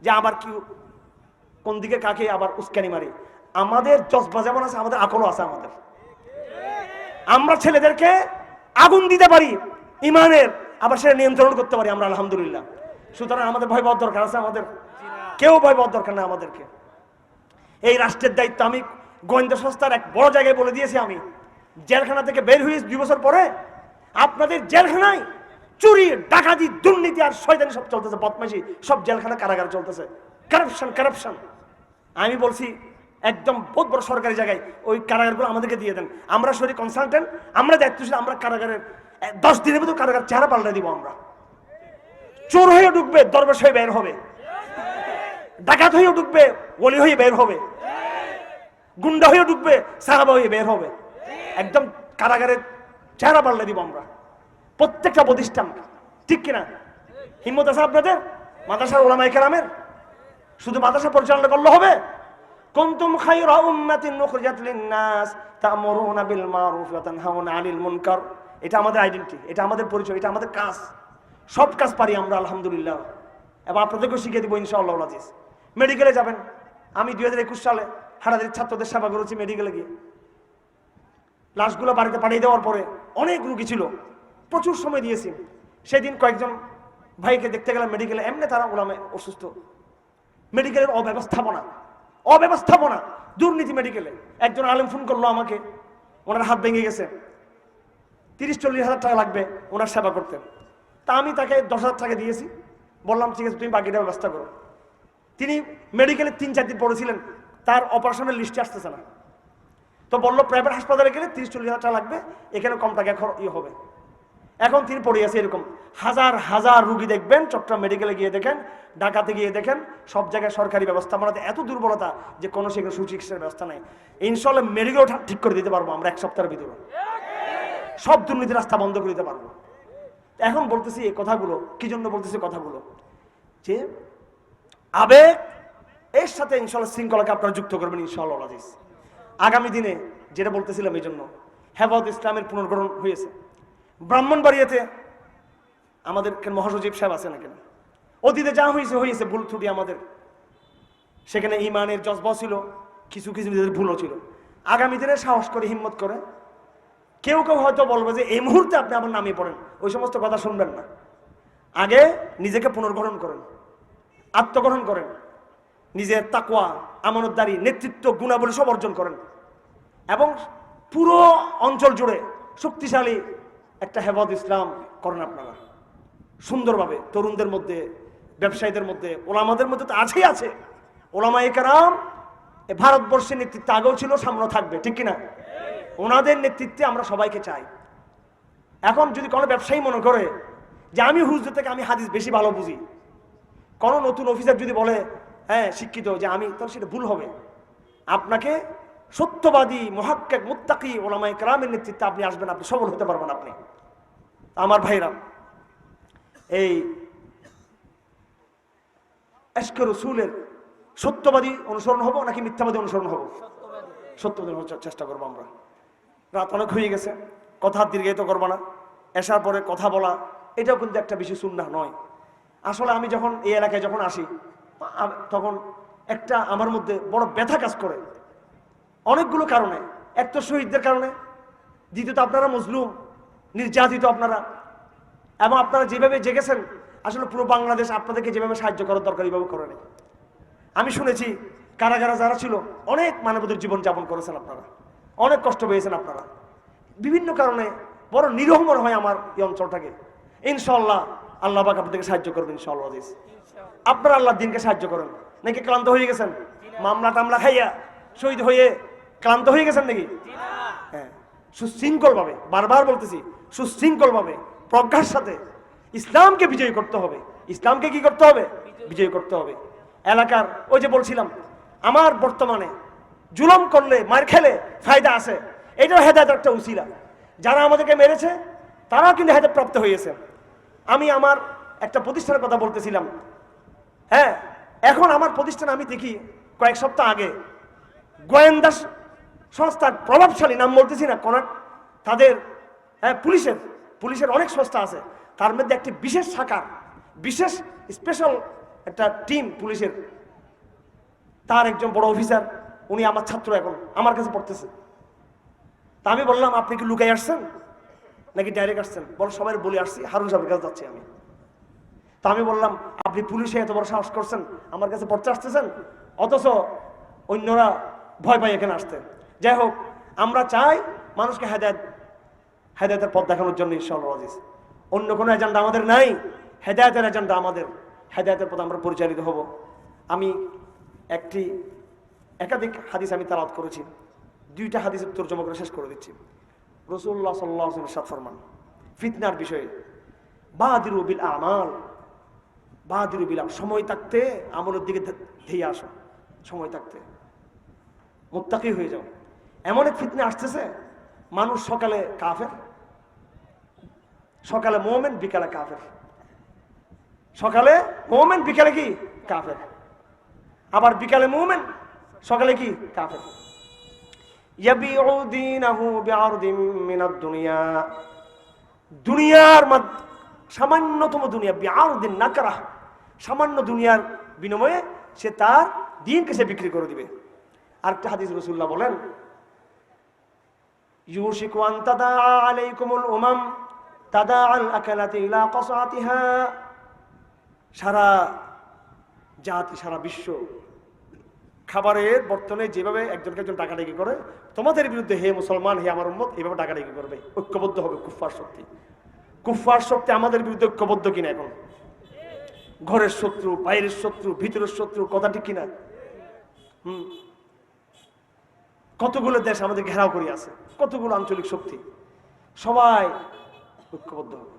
যে আবার কি কোন দিকে কাকে আবার উস্কানি মারি। আমাদের জজবা যেমন আছে, আমাদের আকলও আছে। আমরা ছেলেদেরকে আগুন দিতে পারি ইমানের, আবার সেটা নিয়ন্ত্রণ করতে পারি আমরা, আলহামদুলিল্লাহ। সুতরাং আমাদের ভয় পাওয়ার দরকার আছে? আমাদের কেউ ভয় পাওয়ার দরকার না আমাদেরকে। এই রাষ্ট্রের দায়িত্ব আমি গোয়েন্দা সংস্থার এক বড় জায়গায় বলে দিয়েছি। আমি জেলখানা থেকে বের হয়ে 2 বছর পরে আপনাদের জেলখানায় চুরি, ডাকাতি, দুর্নীতি আর শয়তানি সব চলতেছে, বদমাইশি সব জেলখানা কারাগার চলতেছে, কারাপশন। আমি বলছি একদম বহুত বড় সরকারি জায়গায় ওই কারাগারগুলো আমাদেরকে দিয়ে দেন। আমরা শরীর কনসালটেন্ট, আমরা দায়িত্বশীল। আমরা কারাগারের 10 দিনের ভিতর কারাগার চেহারা পাল্টে দিব। আমরা চোর হয়ে ঢুকবে, দরবেশ হয়ে বের হবে, ডাকাত হয়ে ঢুকবে, ওলি হয়ে বের হবে, গুন্ডা হয়ে ঢুকবে, সাহাবা হয়ে বের হবে। একদম কারাগারের চেহারা পাল্টে দিব আমরা, প্রত্যেকটা প্রতিষ্ঠান। ঠিক কিনা? হিম্মত আছে আপনাদের? মাদ্রাসার উলামায়ে কেরামের শুধু মাদ্রাসা পরিচালনা করলে হবে? কুনতুম খায়রা উম্মাতিন উখরিজাত লিন-নাস তা'মুরুনা বিল মারুফ ওয়া তানহাউনা আনিল মুনকার। এটা আমাদের আইডেন্টিটি, এটা আমাদের পরিচয়, এটা আমাদের কাজ। সব কাজ পারি আমরা, আলহামদুলিল্লাহ। এবং আপনাদেরকেও শিখিয়ে দিব ইনশাআল্লাহ আজিজ। মেডিকেলে যাবেন। আমি 2021 সালে হারাদের ছাত্রদের সেবা করেছি মেডিকেলে গিয়ে। লাশগুলো বাড়িতে পাঠিয়ে দেওয়ার পরে অনেক রোগী ছিল, প্রচুর সময় দিয়েছি। সেদিন কয়েকজন ভাইকে দেখতে গেলাম মেডিকেলে, এমনি তারা ওলামে অসুস্থ। মেডিকেলের অব্যবস্থাপনা, দুর্নীতি মেডিকেলে। একজন আলেম ফোন করলো আমাকে, ওনার হাত ভেঙে গেছে, 30-40 হাজার টাকা লাগবে ওনার সেবা করতে। তা আমি তাকে 10,000 টাকা দিয়েছি, বললাম ঠিক আছে তুমি বাকিটা ব্যবস্থা করো। তিনি মেডিকেলে 3-4 দিন পড়েছিলেন, তার অপারেশনের লিস্টে আসতেছে না। তো বললো প্রাইভেট হাসপাতালে গেলে 30-40 হাজার টাকা লাগবে, এখানে কম টাকা হবে। এখন তিনি পড়ে আছে। এরকম হাজার হাজার রুগী দেখবেন, চট্টগ্রাম মেডিকেলে গিয়ে দেখেন, ঢাকাতে গিয়ে দেখেন, সব জায়গায় সরকারি ব্যবস্থাপনাতে এত দুর্বলতা যে কোনো সেখানে সুচিকিৎসার ব্যবস্থা নেই। ইনশাআল্লাহ মেডিকেল ঠিক করে দিতে পারবো আমরা 1 সপ্তাহের ভিতরে, সব দুর্নীতির রাস্তা বন্ধ করে দিতে পারবো। এখন বলতেছি এই কথাগুলো কি জন্য বলতেছি? কথাগুলো যে আবেগ এর সাথে ইনশাআল্লাহ শৃঙ্খলাকে আপনারা যুক্ত করবেন ইনশাআল্লাহ আজিজ। আগামী দিনে যেটা বলতেছিলাম, এই জন্য হেফাজত ইসলামের পুনর্গঠন হয়েছে। ব্রাহ্মণবাড়িয়াতে আমাদের মহাসচিব সাহেব আছে না কেন, অতীতে যা হয়েছে ভুল ত্রুটি আমাদের, সেখানে ইমানের জজবা ছিল, কিছু নিজেদের ভুলও ছিল। আগামী দিনে সাহস করে, হিম্মত করে কেউ হয়তো বলবে যে এই মুহূর্তে আপনি আমার নামে পড়েন, ওই সমস্ত কথা শুনবেন না। আগে নিজেকে পুনর্গঠন করেন, আত্মগঠন করেন, নিজের তাকওয়া, আমানতদারি, নেতৃত্ব গুণাবলী সব অর্জন করেন এবং পুরো অঞ্চল জুড়ে শক্তিশালী একটা হেফাজত ইসলাম করেন আপনারা সুন্দরভাবে। তরুণদের মধ্যে, ব্যবসায়ীদের মধ্যে, ওলামাদের মধ্যে তো আছেই আছে। ওলামায়ে কেরাম ভারতবর্ষের নেতৃত্বে আগেও ছিল, সামনেও থাকবে, ঠিক কিনা? ওনাদের নেতৃত্বে আমরা সবাইকে চাই। এখন যদি কোনো ব্যবসায়ী মনে করে যে আমি হুজুর থেকে আমি হাদিস বেশি ভালো বুঝি, কোনো নতুন অফিসার যদি বলে হ্যাঁ শিক্ষিত যে আমি, তাহলে সেটা ভুল হবে। আপনাকে সত্যবাদী, মুহাক্কিক, মুত্তাকি ওলামায়ে কেরামের নেতৃত্বে আপনি আসবেন, আপনি সফল হতে পারবেন। আপনি আমার ভাইরা, এই ইশকে রাসূলের সত্যবাদী অনুসরণ হবো নাকি মিথ্যাবাদী অনুসরণ হবো? সত্যবাদী চেষ্টা করবো আমরা। রাত অনেক হয়ে গেছে, কথা দীর্ঘায়িত করবো না। এসার পরে কথা বলা এটাও কিন্তু একটা বেশি সুন্নাহ নয়। আসলে আমি যখন এই এলাকায় যখন আসি, তখন একটা আমার মধ্যে বড় ব্যথা কাজ করে অনেকগুলো কারণে। এক তো শহীদদের কারণে, দ্বিতীয়ত আপনারা মজলুম, নির্যাতিত আপনারা, এবং আপনারা যেভাবে জেগেছেন আসলে পুরো বাংলাদেশ আপনাদেরকে যেভাবে সাহায্য করার দরকার এইভাবে করে নেই। আমি শুনেছি কারাগারে যারা ছিল অনেক মানবতার জীবন যাপন করেছেন আপনারা, অনেক কষ্ট পেয়েছেন আপনারা বিভিন্ন কারণে, বড় নিরহ মনে হয় আমার এই অঞ্চলটাকে। ইনশাল্লাহ আল্লাহ পাক আপনাদেরকে সাহায্য করবেন ইনশাআল্লাহ। আপনারা আল্লাহর দিনকে সাহায্য করেন। নাকি ক্লান্ত হয়ে গেছেন মামলা টামলা খাইয়া, শহীদ হয়ে ক্লান্ত হয়ে গেছেন নাকি? হ্যাঁ, সুশৃঙ্খল ভাবে, বারবার বলতেছি, সুশৃঙ্খল ভাবে প্রজ্ঞার সাথে ইসলামকে বিজয়ী করতে হবে। ইসলামকে কি করতে হবে? বিজয়ী করতে হবে। এলাকার ওই যে বলছিলাম, আমার বর্তমানে জুলুম করলে মার খেলে ফায়দা আছে, এটাও হেদায়েতের একটা উসিলা। যারা আমাদেরকে মেরেছে তারাও কিন্তু হেদায়েত প্রাপ্ত হয়েছে। আমি আমার একটা প্রতিষ্ঠানের কথা বলতেছিলাম। হ্যাঁ, এখন আমার প্রতিষ্ঠানে আমি দেখি কয়েক সপ্তাহ আগে গোয়েন্দা সংস্থার প্রভাবশালী, নাম বলতেছি না কোন, তাদের পুলিশের অনেক সংস্থা আছে, তার মধ্যে একটি বিশেষ শাখার বিশেষ স্পেশাল একটা টিম পুলিশের, তার একজন বড় অফিসার, উনি আমার ছাত্র, এখন আমার কাছে পড়তেছে। তা আমি বললাম, আপনি কি লুকাই আসছেন নাকি ডাইরেক্ট আসছেন? বল, সবাই বলে আসছি, হারুন সাহেবের কাছে যাচ্ছি আমি। তা আমি বললাম, আপনি পুলিশে এত বড় সাহস করছেন, আমার কাছে পড়তে আসতেছেন, অথচ অন্যরা ভয় পায় এখানে আসতে। যাই হোক, আমরা চাই মানুষকে হেদায়েতের পথ দেখানোর জন্য ইনশাআল্লাহ আজিজ। অন্য কোনো এজেন্ডা আমাদের নাই, হেদায়েতের এজেন্ডা আমাদের। হেদায়েতের পথে আমরা পরিচালিত হব। আমি একাধিক হাদিস আমি তেলাওয়াত করেছি, দুইটা হাদিসের তরজমা করে শেষ করে দিচ্ছি। রাসূলুল্লাহ সাল্লাল্লাহু আলাইহি ওয়াসাল্লাম ফরমান ফিতনার বিষয়ে, বাদিরু বিল আমাল, বাদিরু বিল আমল, সময় থাকতে আমলের দিকে ধেয়ে আসো, সময় থাকতে মুত্তাকি হয়ে যাও। এমন এক ফিতনা আসতেছে, মানুষ সকালে কাফের, সকালে মুমিন, বিকালে কাফের, সকালে মুমিন, বিকালে কি কাফের, আবার বিকালে মুমিন, সকালে কি কাফের। ইয়াবিউ দীনাহু বিআরদিন মিনাদ দুনিয়া, দুনিয়ার সামান্যতম দুনিয়া, বিআরদিন নাকরা, সামান্য দুনিয়ার বিনিময়ে সে তার দ্বীনকে সে বিক্রি করে দিবে। আরেকটা হাদিস রাসূলুল্লাহ বলেন, ইউশিকু আন তাদা আলাইকুমুল উমাম তাদাআল আকালাতি ইলা কাসাতিহা, সারা জাতি, সারা বিশ্ব খাবারের বর্তনে যেভাবে একজনকে একজন টাকাটাকি করে, তোমাদের বিরুদ্ধে হে মুসলমান, হে আমার উম্মত, এইভাবে টাকাটাকি করবে। ঐক্যবদ্ধ হবে কুফফার শক্তি। কুফফার শক্তি আমাদের বিরুদ্ধে ঐক্যবদ্ধ কিনা এখন? ঘরের শত্রু, বাইরের শত্রু, ভিতরের শত্রু, কথা ঠিক কিনা? কতগুলো দেশ আমাদের ঘেরাও করে আছে, কতগুলো আঞ্চলিক শক্তি, সবাই ঐক্যবদ্ধ হবে।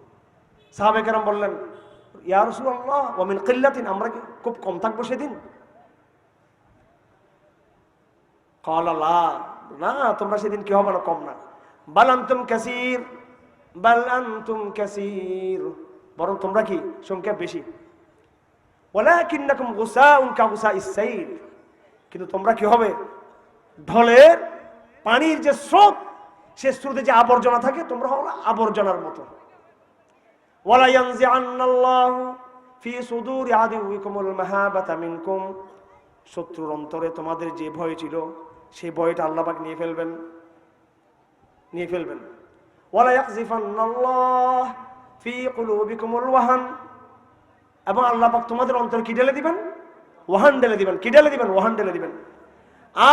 সাহাবায়ে কেরাম বললেন, ইয়া রাসূলুল্লাহ ওয়া মিন কিল্লাতিন, আমরা কি খুব কম থাকবো সেদিন? ক্বালা লা, না, তোমরা সেদিন কি হবে না, কম না। বাল আনতুম কাসীর, বাল আনতুম কাসীর, বরং তোমরা কি সংখ্যা বেশি। ওয়ালাকিন্নাকুম গুসাউন কাগুসাইস সাইল, কিন্তু তোমরা কি হবে, ঢলের পানির যে স্রোত, সে স্রোতে যে আবর্জনা থাকে, তোমরা হবে আবর্জনার মতো। ওয়ালা ইয়ানজিআন্নাল্লাহু ফি সুদুরি আদুউকুমুল মাহাবাতা মিনকুম, শত্রুর অন্তরে তোমাদের যে ভয় ছিল, সেই ভয়টা আল্লাহ পাক নিয়ে ফেলবেন। ওয়ালা ইয়াকযিফান্নাল্লাহু ফি কুলুবিকুমুল ওয়াহান, এবং আল্লাহ পাক তোমাদের অন্তরে কি ঢেলে দিবেন? ওয়াহান ঢেলে দিবেন। কি ঢেলে দিবেন? ওয়াহান ঢেলে দিবেন।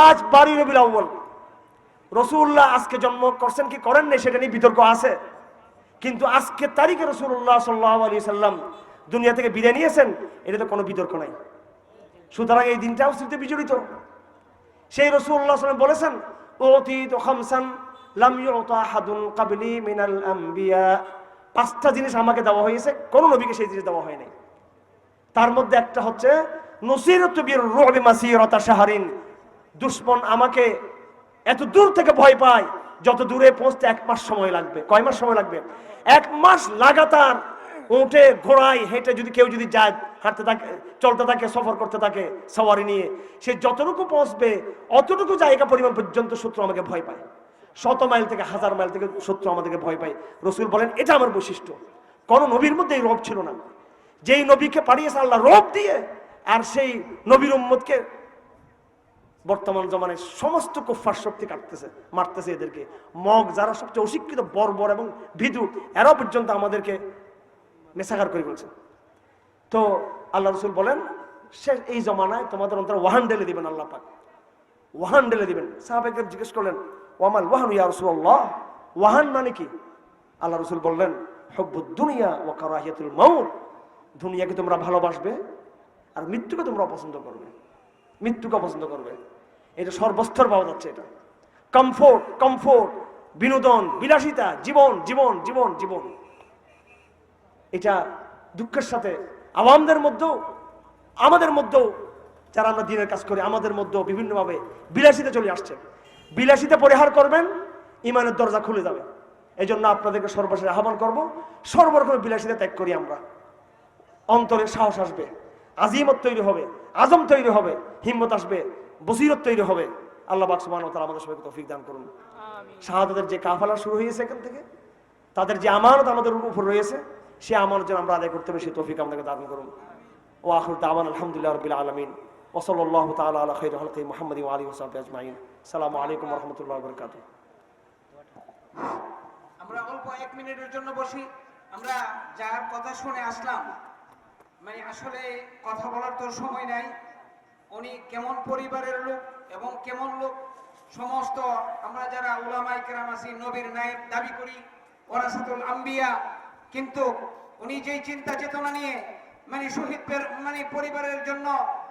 আজ 12 রবিউল আউয়াল, রাসূলুল্লাহ আজকে জন্ম করছেন কি করেন নাই সেটা নিয়ে বিতর্ক আছে, কিন্তু আজকে তারিখে রাসূলুল্লাহ সাল্লাল্লাহু আলাইহি সাল্লাম দুনিয়া থেকে বিদায় নিয়েছেন, এটাতে কোনো বিতর্ক নাই। সুতরাং এই দিনটাও স্মৃতি বিজড়িত। সেই রাসূলুল্লাহ সাল্লাল্লাহু আলাইহি ওয়াসাল্লাম বলেছেন, উতিতু খামসান লাম ইউতা আহাদুন ক্বাবলি মিনাল আমবিয়া, 5টা জিনিস আমাকে দেওয়া হয়েছে, কোন নবীকে সেই জিনিস দেওয়া হয় নাই। তার মধ্যে একটা হচ্ছে নুসিরাতু বির রুবি মাসিরাতা শাহরিন, দুশমন আমাকে এত দূর থেকে ভয় পায়, যত দূরে পৌঁছতে 1 মাস সময় লাগবে। কয় মাস সময় লাগবে? 1 মাস লাগাতার উঠে ঘোড়ায় হেঁটে যদি কেউ যদি যায়, হাঁটতে থাকে, চলতে থাকে, সফর করতে থাকে সওয়ারি নিয়ে, সে যতটুকু পৌঁছবে অতটুকু জায়গা পরিমাণ পর্যন্ত শত্রু আমাকে ভয় পায়। 100 মাইল থেকে 1000 মাইল থেকে শত্রু আমাদেরকে ভয় পায়। রাসূল বলেন, এটা আমার বৈশিষ্ট্য। কোন নবীর মধ্যে এই রোগ ছিল না। যেই নবীকে পাঠিয়েছে আল্লাহ রোগ দিয়ে, আর সেই নবীর উম্মতকে বর্তমান জমানায় সমস্ত কুফফার শক্তি কাটতেছে, মারতেছে এদেরকে। মগ যারা সবচেয়ে অশিক্ষিত, বর্বর এবং ভিদু, এরাও পর্যন্ত আমাদেরকে মেসাকার করে বলছে। তো আল্লাহ রসুল বলেন, সে এই জমানায় তোমাদের অন্তরে ওয়াহান ঢেলে দিবেন আল্লাহ পাক, ওয়াহান ঢেলে দিবেন। সাহাবায়ে জিজ্ঞেস করলেন, ওয়ামাল ওয়াহান ইয়া রাসূলুল্লাহ, ওয়াহান মানে কি? আল্লাহ রসুল বললেন, হুব্বুদ দুনিয়া ওয়া কারাহিয়াতুল মাউত, দুনিয়াকে তোমরা ভালোবাসবে আর মৃত্যুকে তোমরা অপছন্দ করবে, মৃত্যুকে অপছন্দ করবে। এটা সর্বস্তর পাওয়া যাচ্ছে। এটা কমফোর্ট, কমফোর্ট, বিনোদন, বিলাসিতা, জীবন জীবন জীবন জীবন। এটা দুঃখের সাথে আওয়ামদের মধ্যেও, আমাদের মধ্যেও, যারা আমরা দিনের কাজ করি, আমাদের মধ্যেও বিভিন্নভাবে বিলাসিতা চলে আসছে। বিলাসিতা পরিহার করবেন, ইমানের দরজা খুলে যাবে। এই জন্য আপনাদেরকে সর্বশেষ আহ্বান করব, সর্বরকমের বিলাসিতা ত্যাগ করি আমরা। অন্তরে সাহস আসবে, আজিমত তৈরি হবে, আজম তৈরি হবে, হিম্মত আসবে, বসিরত তৈরি হবে। আল্লাহ পাক সুবহানাহু ওয়া তাআলা আমাদের সবাইকে তৌফিক দান করুন। শাহাদাতের যে কাফালা শুরু হয়েছে এখান থেকে, তাদের যে আমানত আমাদের উপর রয়েছে, সে আমানত যেন আমরা আদায় করতে পারি, সেই তৌফিক আমাদেরকে দান করুন। ওয়া আখিরু দাওয়ানা আলহামদুলিল্লাহি রাব্বিল আলামিন ওয়া সাল্লাল্লাহু তাআলা আলা খাইরি খালকি মুহাম্মাদিন ওয়া আলিহি ওয়া সাহবিহি আজমাইন। আসসালামু আলাইকুম ওয়া রাহমাতুল্লাহি ওয়া বারাকাতুহু। আমরা অল্প 1 মিনিটের জন্য বসি। আমরা যার কথা শুনে আসলাম, মানে আসলে কথা বলার তো সময় নাই। উনি কেমন পরিবারের লোক এবং কেমন লোক, সমস্ত আমরা যারা উলামায়ে কেরাম আছি, নবীর নায়েব দাবি করি, ওয়ারাসাতুল আম্বিয়া, কিন্তু উনি যেই চিন্তা চেতনা নিয়ে মানে শহীদ মানে পরিবারের জন্য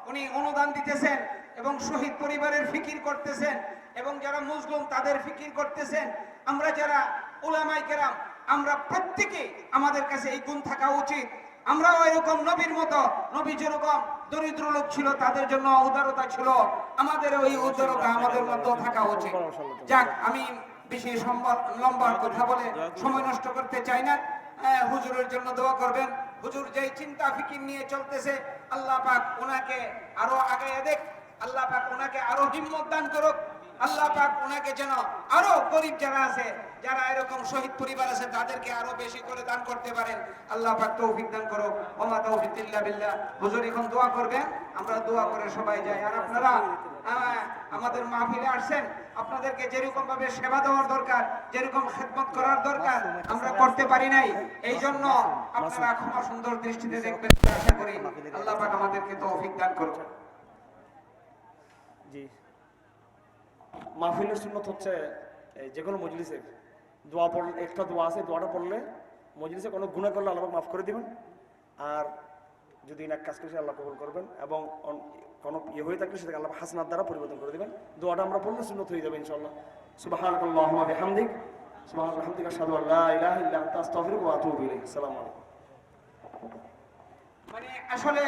উনি অনুদান দিতেছেন এবং শহীদ পরিবারের ফিকির করতেছেন এবং যারা মুসলিম তাদের ফিকির করতেছেন, আমরা যারা উলামায়ে কেরাম, আমরা প্রত্যেকে আমাদের কাছে এই গুণ থাকা উচিত। আমরাও এরকম নবীর মতো, নবী যেরকম দরিদ্র লোক ছিল তাদের জন্য উদারতা ছিল, আমাদের ওই উদারতা আমাদের মধ্যে থাকা উচিত। যাক, আমি বেশি লম্বা কথা বলে সময় নষ্ট করতে চাই না। হুজুরের জন্য দোয়া করবেন। হুজুর যেই চিন্তা ফিকির নিয়ে চলতেছে, আল্লাহ পাক ওনাকে আরো আগায় দেখ, আল্লাহ পাক ওনাকে আরো হিম্মত দান করুক, আল্লাহ পাক ওনাকে যেন আরো গরিব যারা আছে, যারা এরকম শহীদ পরিবার আছে, তাদেরকে আরো বেশি করে দান করতে পারেন। আল্লাহ পাক তৌফিক দান করুক। ওয়া মা তাওফিক ইল্লা বিল্লাহ। হুজুর এখন দোয়া করবেন, আমরা দোয়া করে সবাই যাই। আর আপনারা আমাদের মাহফিলে আসছেন, আপনাদেরকে যেরকম ভাবে সেবা দেওয়ার দরকার, যেরকম খেদমত করার দরকার, আমরা করতে পারি নাই। এই জন্য আপনারা ক্ষমা সুন্দর দৃষ্টিতে দেখবেন, আশা করি। আল্লাহ পাক আমাদেরকে তৌফিক দান করুক। জি, মাহফিলের সুন্নত হচ্ছে যে কোনো মজলিসে দোয়া পড়লে, একটা দোয়া আছে, দোয়াটা পড়লে মজলিসে কোনো গুনাহ করলে আল্লাহ মাফ করে দিবেন, আর যদি নেক কাজ করে আল্লাহ কবুল করবেন, এবং কোনো ইয়ে হয়ে থাকলে সেটাকে আল্লাহ হাসনাত দ্বারা পরিবর্তন করে দিবেন। দোয়াটা আমরা পড়লে সুন্নত হয়ে যাবে ইনশাআল্লাহ। সুবহানাকাল্লাহুম্মা ওয়া বিহামদিক, সুবহানাকা হামদিকা, আশহাদু আল্লা ইলাহা ইল্লা আনতা, আস্তাগফিরুকা ওয়া আতুবু ইলাইক। আসসালামু আলাইকুম। মানে আসলে